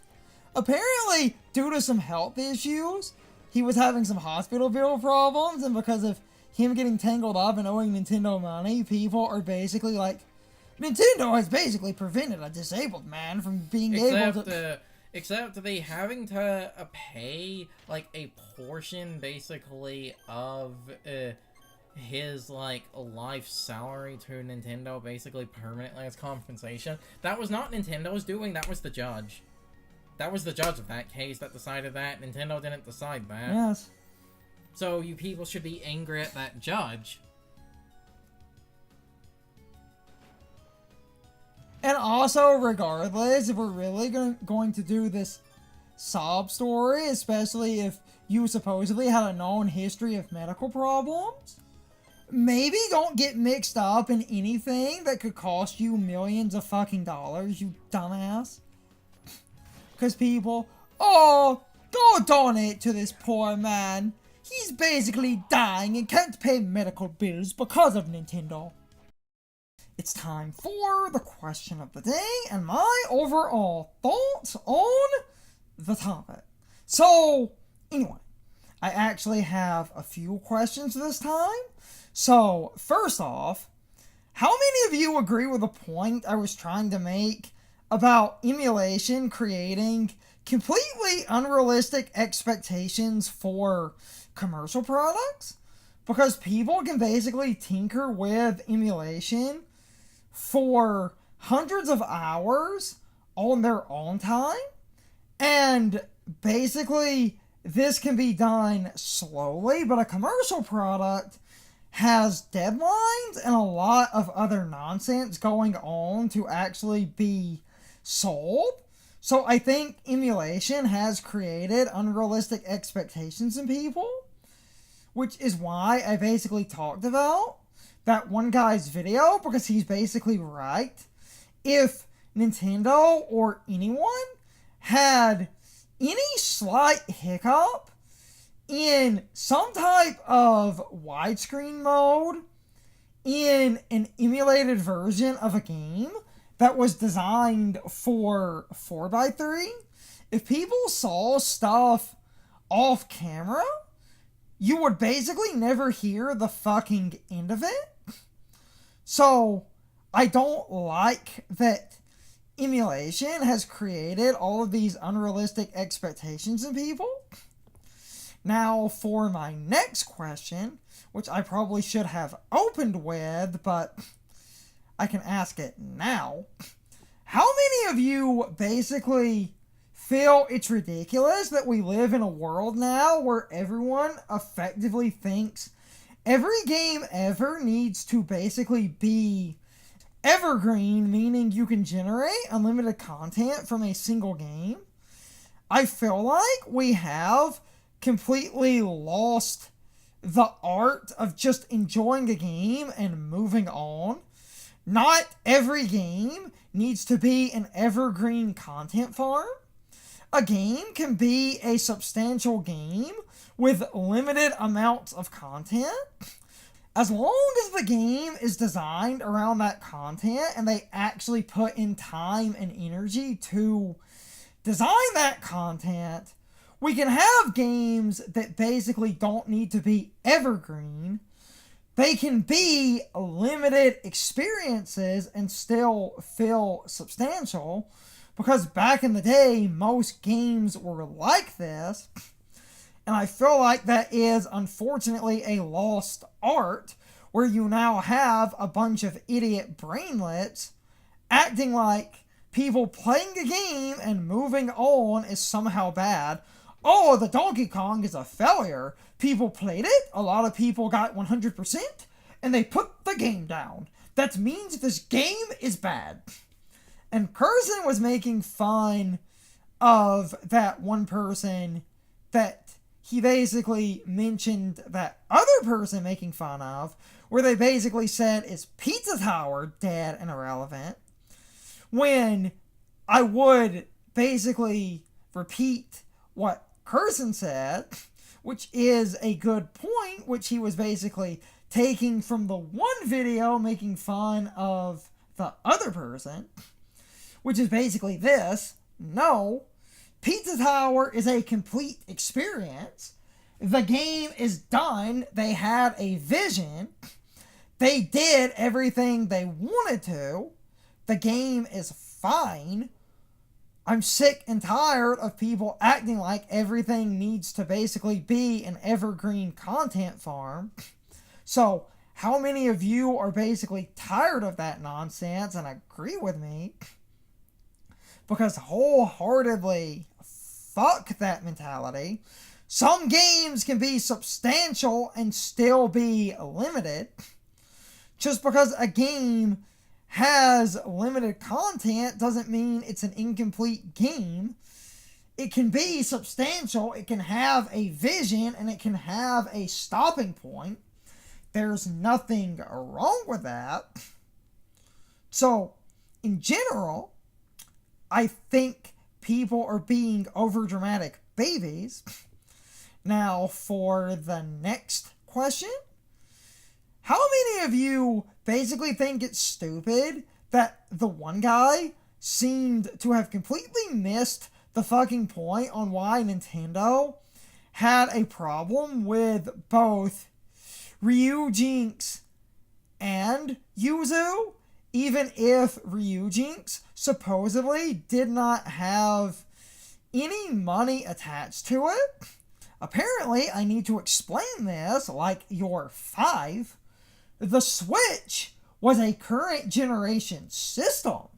Apparently, due to some health issues, he was having some hospital bill problems, and because of him getting tangled up and owing Nintendo money, people are basically like, Nintendo has basically prevented a disabled man from being able to... Except they having to pay, like, a portion, basically, of his, like, life salary to Nintendo, basically permanently as compensation. That was not Nintendo's doing, that was the judge. That was the judge of that case that decided that. Nintendo didn't decide that. Yes. So you people should be angry at that judge. And also, regardless, if we're really going to do this sob story, especially if you supposedly had a known history of medical problems. Maybe don't get mixed up in anything that could cost you millions of fucking dollars, you dumbass. Because people, oh, go donate to this poor man. He's basically dying and can't pay medical bills because of Nintendo. It's time for the question of the day and my overall thoughts on the topic. So, anyway, I actually have a few questions this time. So, first off, how many of you agree with the point I was trying to make about emulation creating completely unrealistic expectations for commercial products? Because people can basically tinker with emulation for hundreds of hours on their own time, and basically this can be done slowly, but a commercial product has deadlines and a lot of other nonsense going on to actually be sold. So I think emulation has created unrealistic expectations in people, which is why I basically talked about that one guy's video, because he's basically right. If Nintendo or anyone had any slight hiccup in some type of widescreen mode in an emulated version of a game that was designed for 4x3, if people saw stuff off camera, you would basically never hear the fucking end of it. So, I don't like that emulation has created all of these unrealistic expectations in people. Now, for my next question, which I probably should have opened with, but I can ask it now. How many of you basically feel it's ridiculous that we live in a world now where everyone effectively thinks every game ever needs to basically be evergreen, meaning you can generate unlimited content from a single game? I feel like we have completely lost the art of just enjoying a game and moving on. Not every game needs to be an evergreen content farm. A game can be a substantial game with limited amounts of content. As long as the game is designed around that content and they actually put in time and energy to design that content, we can have games that basically don't need to be evergreen. They can be limited experiences and still feel substantial, because back in the day, most games were like this. And I feel like that is unfortunately a lost art, where you now have a bunch of idiot brainlets acting like people playing a game and moving on is somehow bad. Oh, the Donkey Kong is a failure. People played it, a lot of people got 100%, and they put the game down. That means this game is bad. And Carson was making fun of that one person that he basically mentioned that other person making fun of, where they basically said, is Pizza Tower dead and irrelevant? When I would basically repeat what Carson said, which is a good point, which he was basically taking from the one video making fun of the other person, which is basically this: no, Pizza Tower is a complete experience. The game is done. They had a vision. They did everything they wanted to. The game is fine. I'm sick and tired of people acting like everything needs to basically be an evergreen content farm. So, how many of you are basically tired of that nonsense and agree with me? Because wholeheartedly, fuck that mentality. Some games can be substantial and still be limited. Just because a game has limited content doesn't mean it's an incomplete game. it can be substantial, it can have a vision, and it can have a stopping point. There's nothing wrong with that. So, in general, I think people are being overdramatic babies. Now, for the next question, how many of you basically think it's stupid that the one guy seemed to have completely missed the fucking point on why Nintendo had a problem with both Ryujinx and Yuzu, even if Ryujinx supposedly did not have any money attached to it? Apparently, I need to explain this like you're 5. The Switch was a current generation system.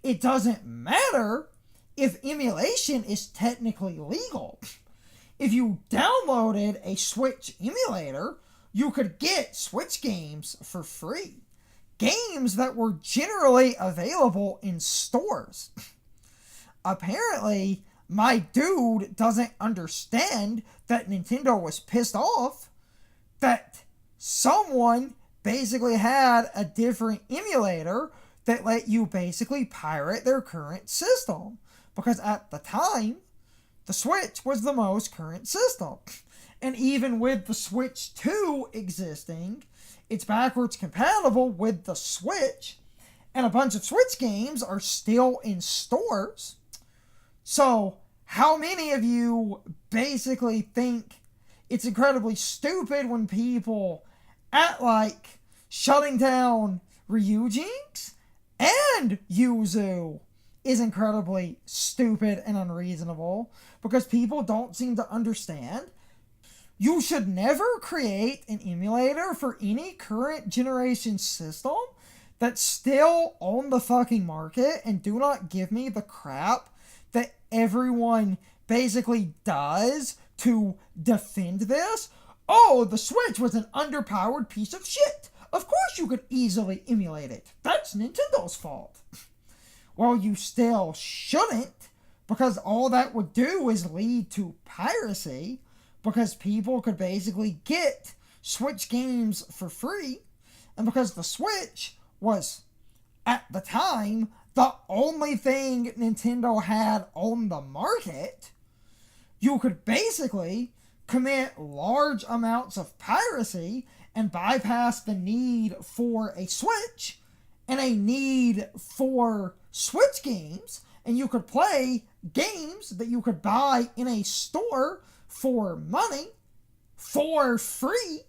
It doesn't matter if emulation is technically legal. If you downloaded a Switch emulator, you could get Switch games for free. Games that were generally available in stores. Apparently, my dude doesn't understand that Nintendo was pissed off that someone basically had a different emulator that let you basically pirate their current system. Because at the time, the Switch was the most current system. And even with the Switch 2 existing, it's backwards compatible with the Switch. And a bunch of Switch games are still in stores. So, how many of you basically think it's incredibly stupid when people act like shutting down Ryujinx and Yuzu is incredibly stupid and unreasonable? Because people don't seem to understand. You should never create an emulator for any current generation system that's still on the fucking market, and do not give me the crap that everyone basically does to defend this. Oh, the Switch was an underpowered piece of shit. Of course you could easily emulate it. That's Nintendo's fault. Well, you still shouldn't, because all that would do is lead to piracy, because people could basically get Switch games for free, and because the Switch was, at the time, the only thing Nintendo had on the market, you could basically commit large amounts of piracy and bypass the need for a Switch and a need for Switch games, and you could play games that you could buy in a store for money, for free,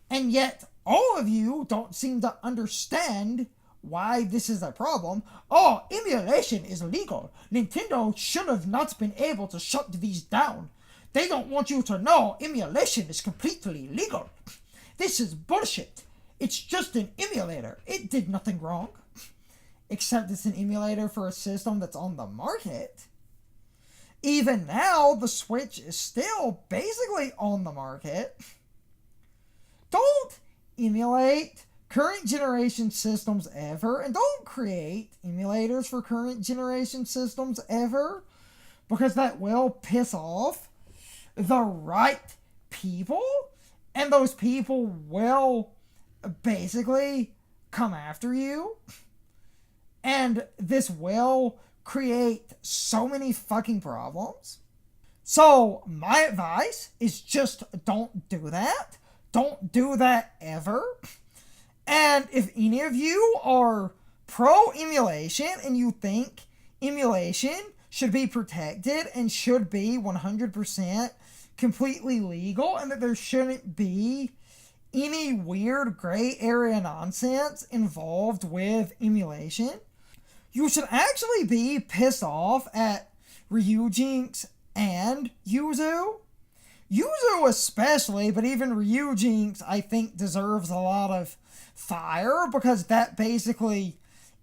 and yet all of you don't seem to understand why this is a problem. Oh, emulation is legal. Nintendo should have not been able to shut these down. They don't want you to know emulation is completely legal. This is bullshit. It's just an emulator. It did nothing wrong. Except it's an emulator for a system that's on the market. Even now, the Switch is still basically on the market. Don't emulate current generation systems ever, and don't create emulators for current generation systems ever, because that will piss off the right people, and those people will basically come after you, and this will create so many fucking problems. So my advice is just don't do that. Don't do that ever. And if any of you are pro emulation and you think emulation should be protected and should be 100% completely legal, and that there shouldn't be any weird gray area nonsense involved with emulation, you should actually be pissed off at Ryujinx and Yuzu. Yuzu especially, but even Ryujinx I think deserves a lot of fire, because that basically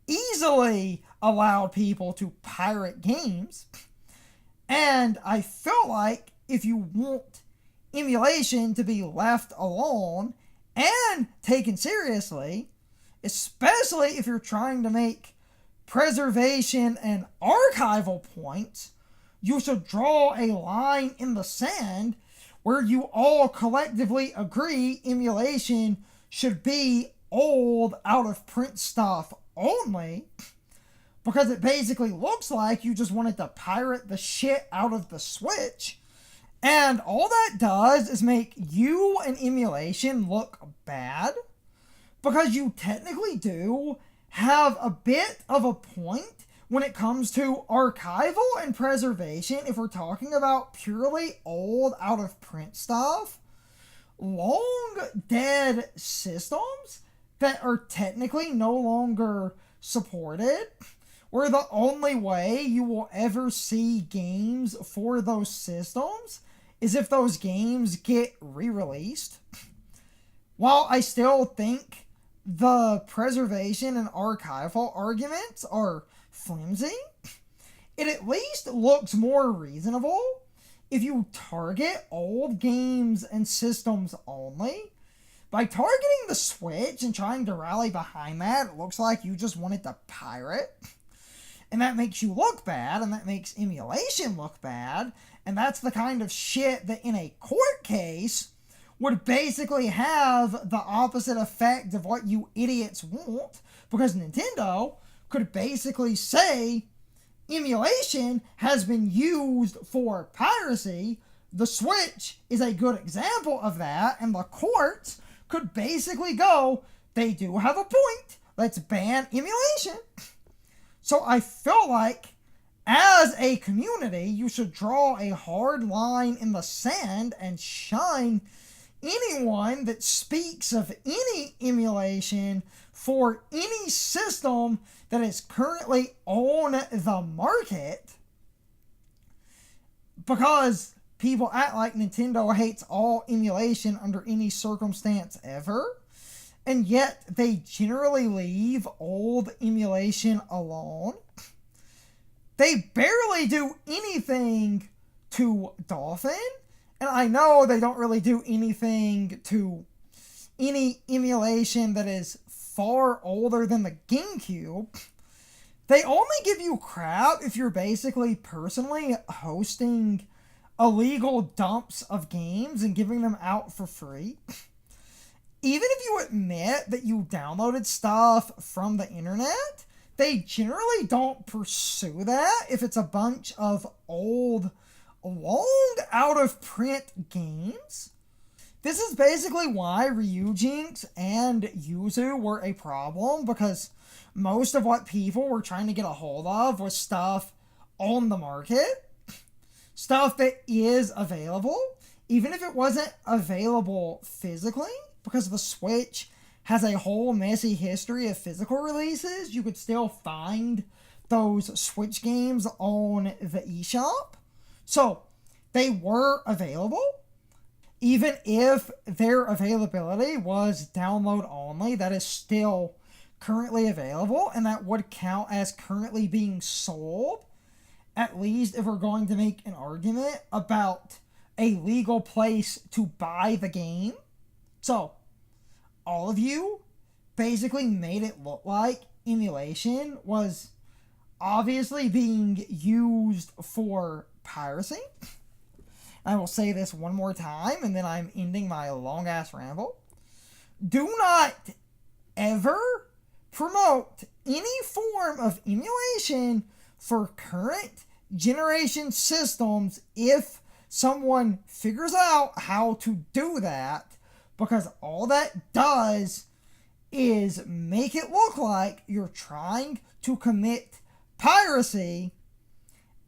easily allowed people to pirate games. And I feel like if you want emulation to be left alone and taken seriously, especially if you're trying to make preservation and archival points you should draw a line in the sand where you all collectively agree emulation should be old, out of print stuff only, because it basically looks like you just wanted to pirate the shit out of the Switch. And all that does is make you and emulation look bad, because you technically do have a bit of a point when it comes to archival and preservation. If we're talking about purely old, out of print stuff, long dead systems that are technically no longer supported, where the only way you will ever see games for those systems is if those games get re-released. While I still think the preservation and archival arguments are flimsy, it at least looks more reasonable if you target old games and systems only. By targeting the Switch and trying to rally behind that, it looks like you just wanted to pirate. And that makes you look bad, and that makes emulation look bad. And that's the kind of shit that in a court case would basically have the opposite effect of what you idiots want. Because Nintendo could basically say emulation has been used for piracy. The Switch is a good example of that, and the courts could basically go, they do have a point, let's ban emulation. So I feel like, as a community, you should draw a hard line in the sand and shine anyone that speaks of any emulation for any system that is currently on the market, because people act like Nintendo hates all emulation under any circumstance ever, and yet they generally leave old emulation alone. They barely do anything to Dolphin, and I know they don't really do anything to any emulation that is far older than the GameCube. They only give you crap if you're basically personally hosting illegal dumps of games and giving them out for free. Even if you admit that you downloaded stuff from the internet, they generally don't pursue that if it's a bunch of old, long out of print games. This is basically why Ryujinx and Yuzu were a problem, because most of what people were trying to get a hold of was stuff on the market, stuff that is available, even if it wasn't available physically, because the Switch has a whole messy history of physical releases. You could still find those Switch games on the eShop. So they were available. Even if their availability was download only, that is still currently available, and that would count as currently being sold, at least if we're going to make an argument about a legal place to buy the game. So, all of you basically made it look like emulation was obviously being used for piracy. I will say this one more time, and then I'm ending my long-ass ramble. Do not ever promote any form of emulation for current generation systems if someone figures out how to do that, because all that does is make it look like you're trying to commit piracy,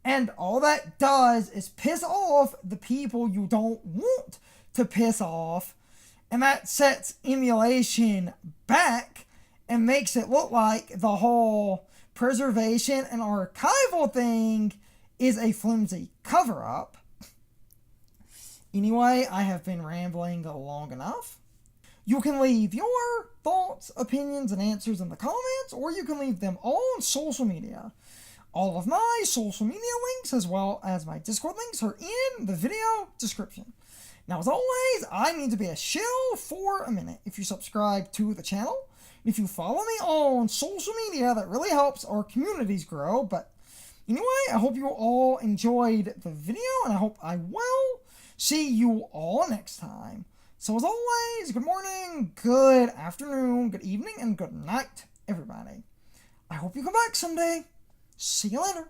and all that does is piss off the people you don't want to piss off, and that sets emulation back and makes it look like the whole preservation and archival thing is a flimsy cover-up. Anyway, I have been rambling long enough. You can leave your thoughts, opinions, and answers in the comments, or you can leave them on social media. All of my social media links, as well as my Discord links, are in the video description. Now, as always, I need to be a shill for a minute. If you subscribe to the channel, if you follow me on social media, that really helps our communities grow. But Anyway, I hope you all enjoyed the video, and I hope I will see you all next time. So as always, good morning, good afternoon, good evening, and good night, everybody. I hope you come back someday. See you later.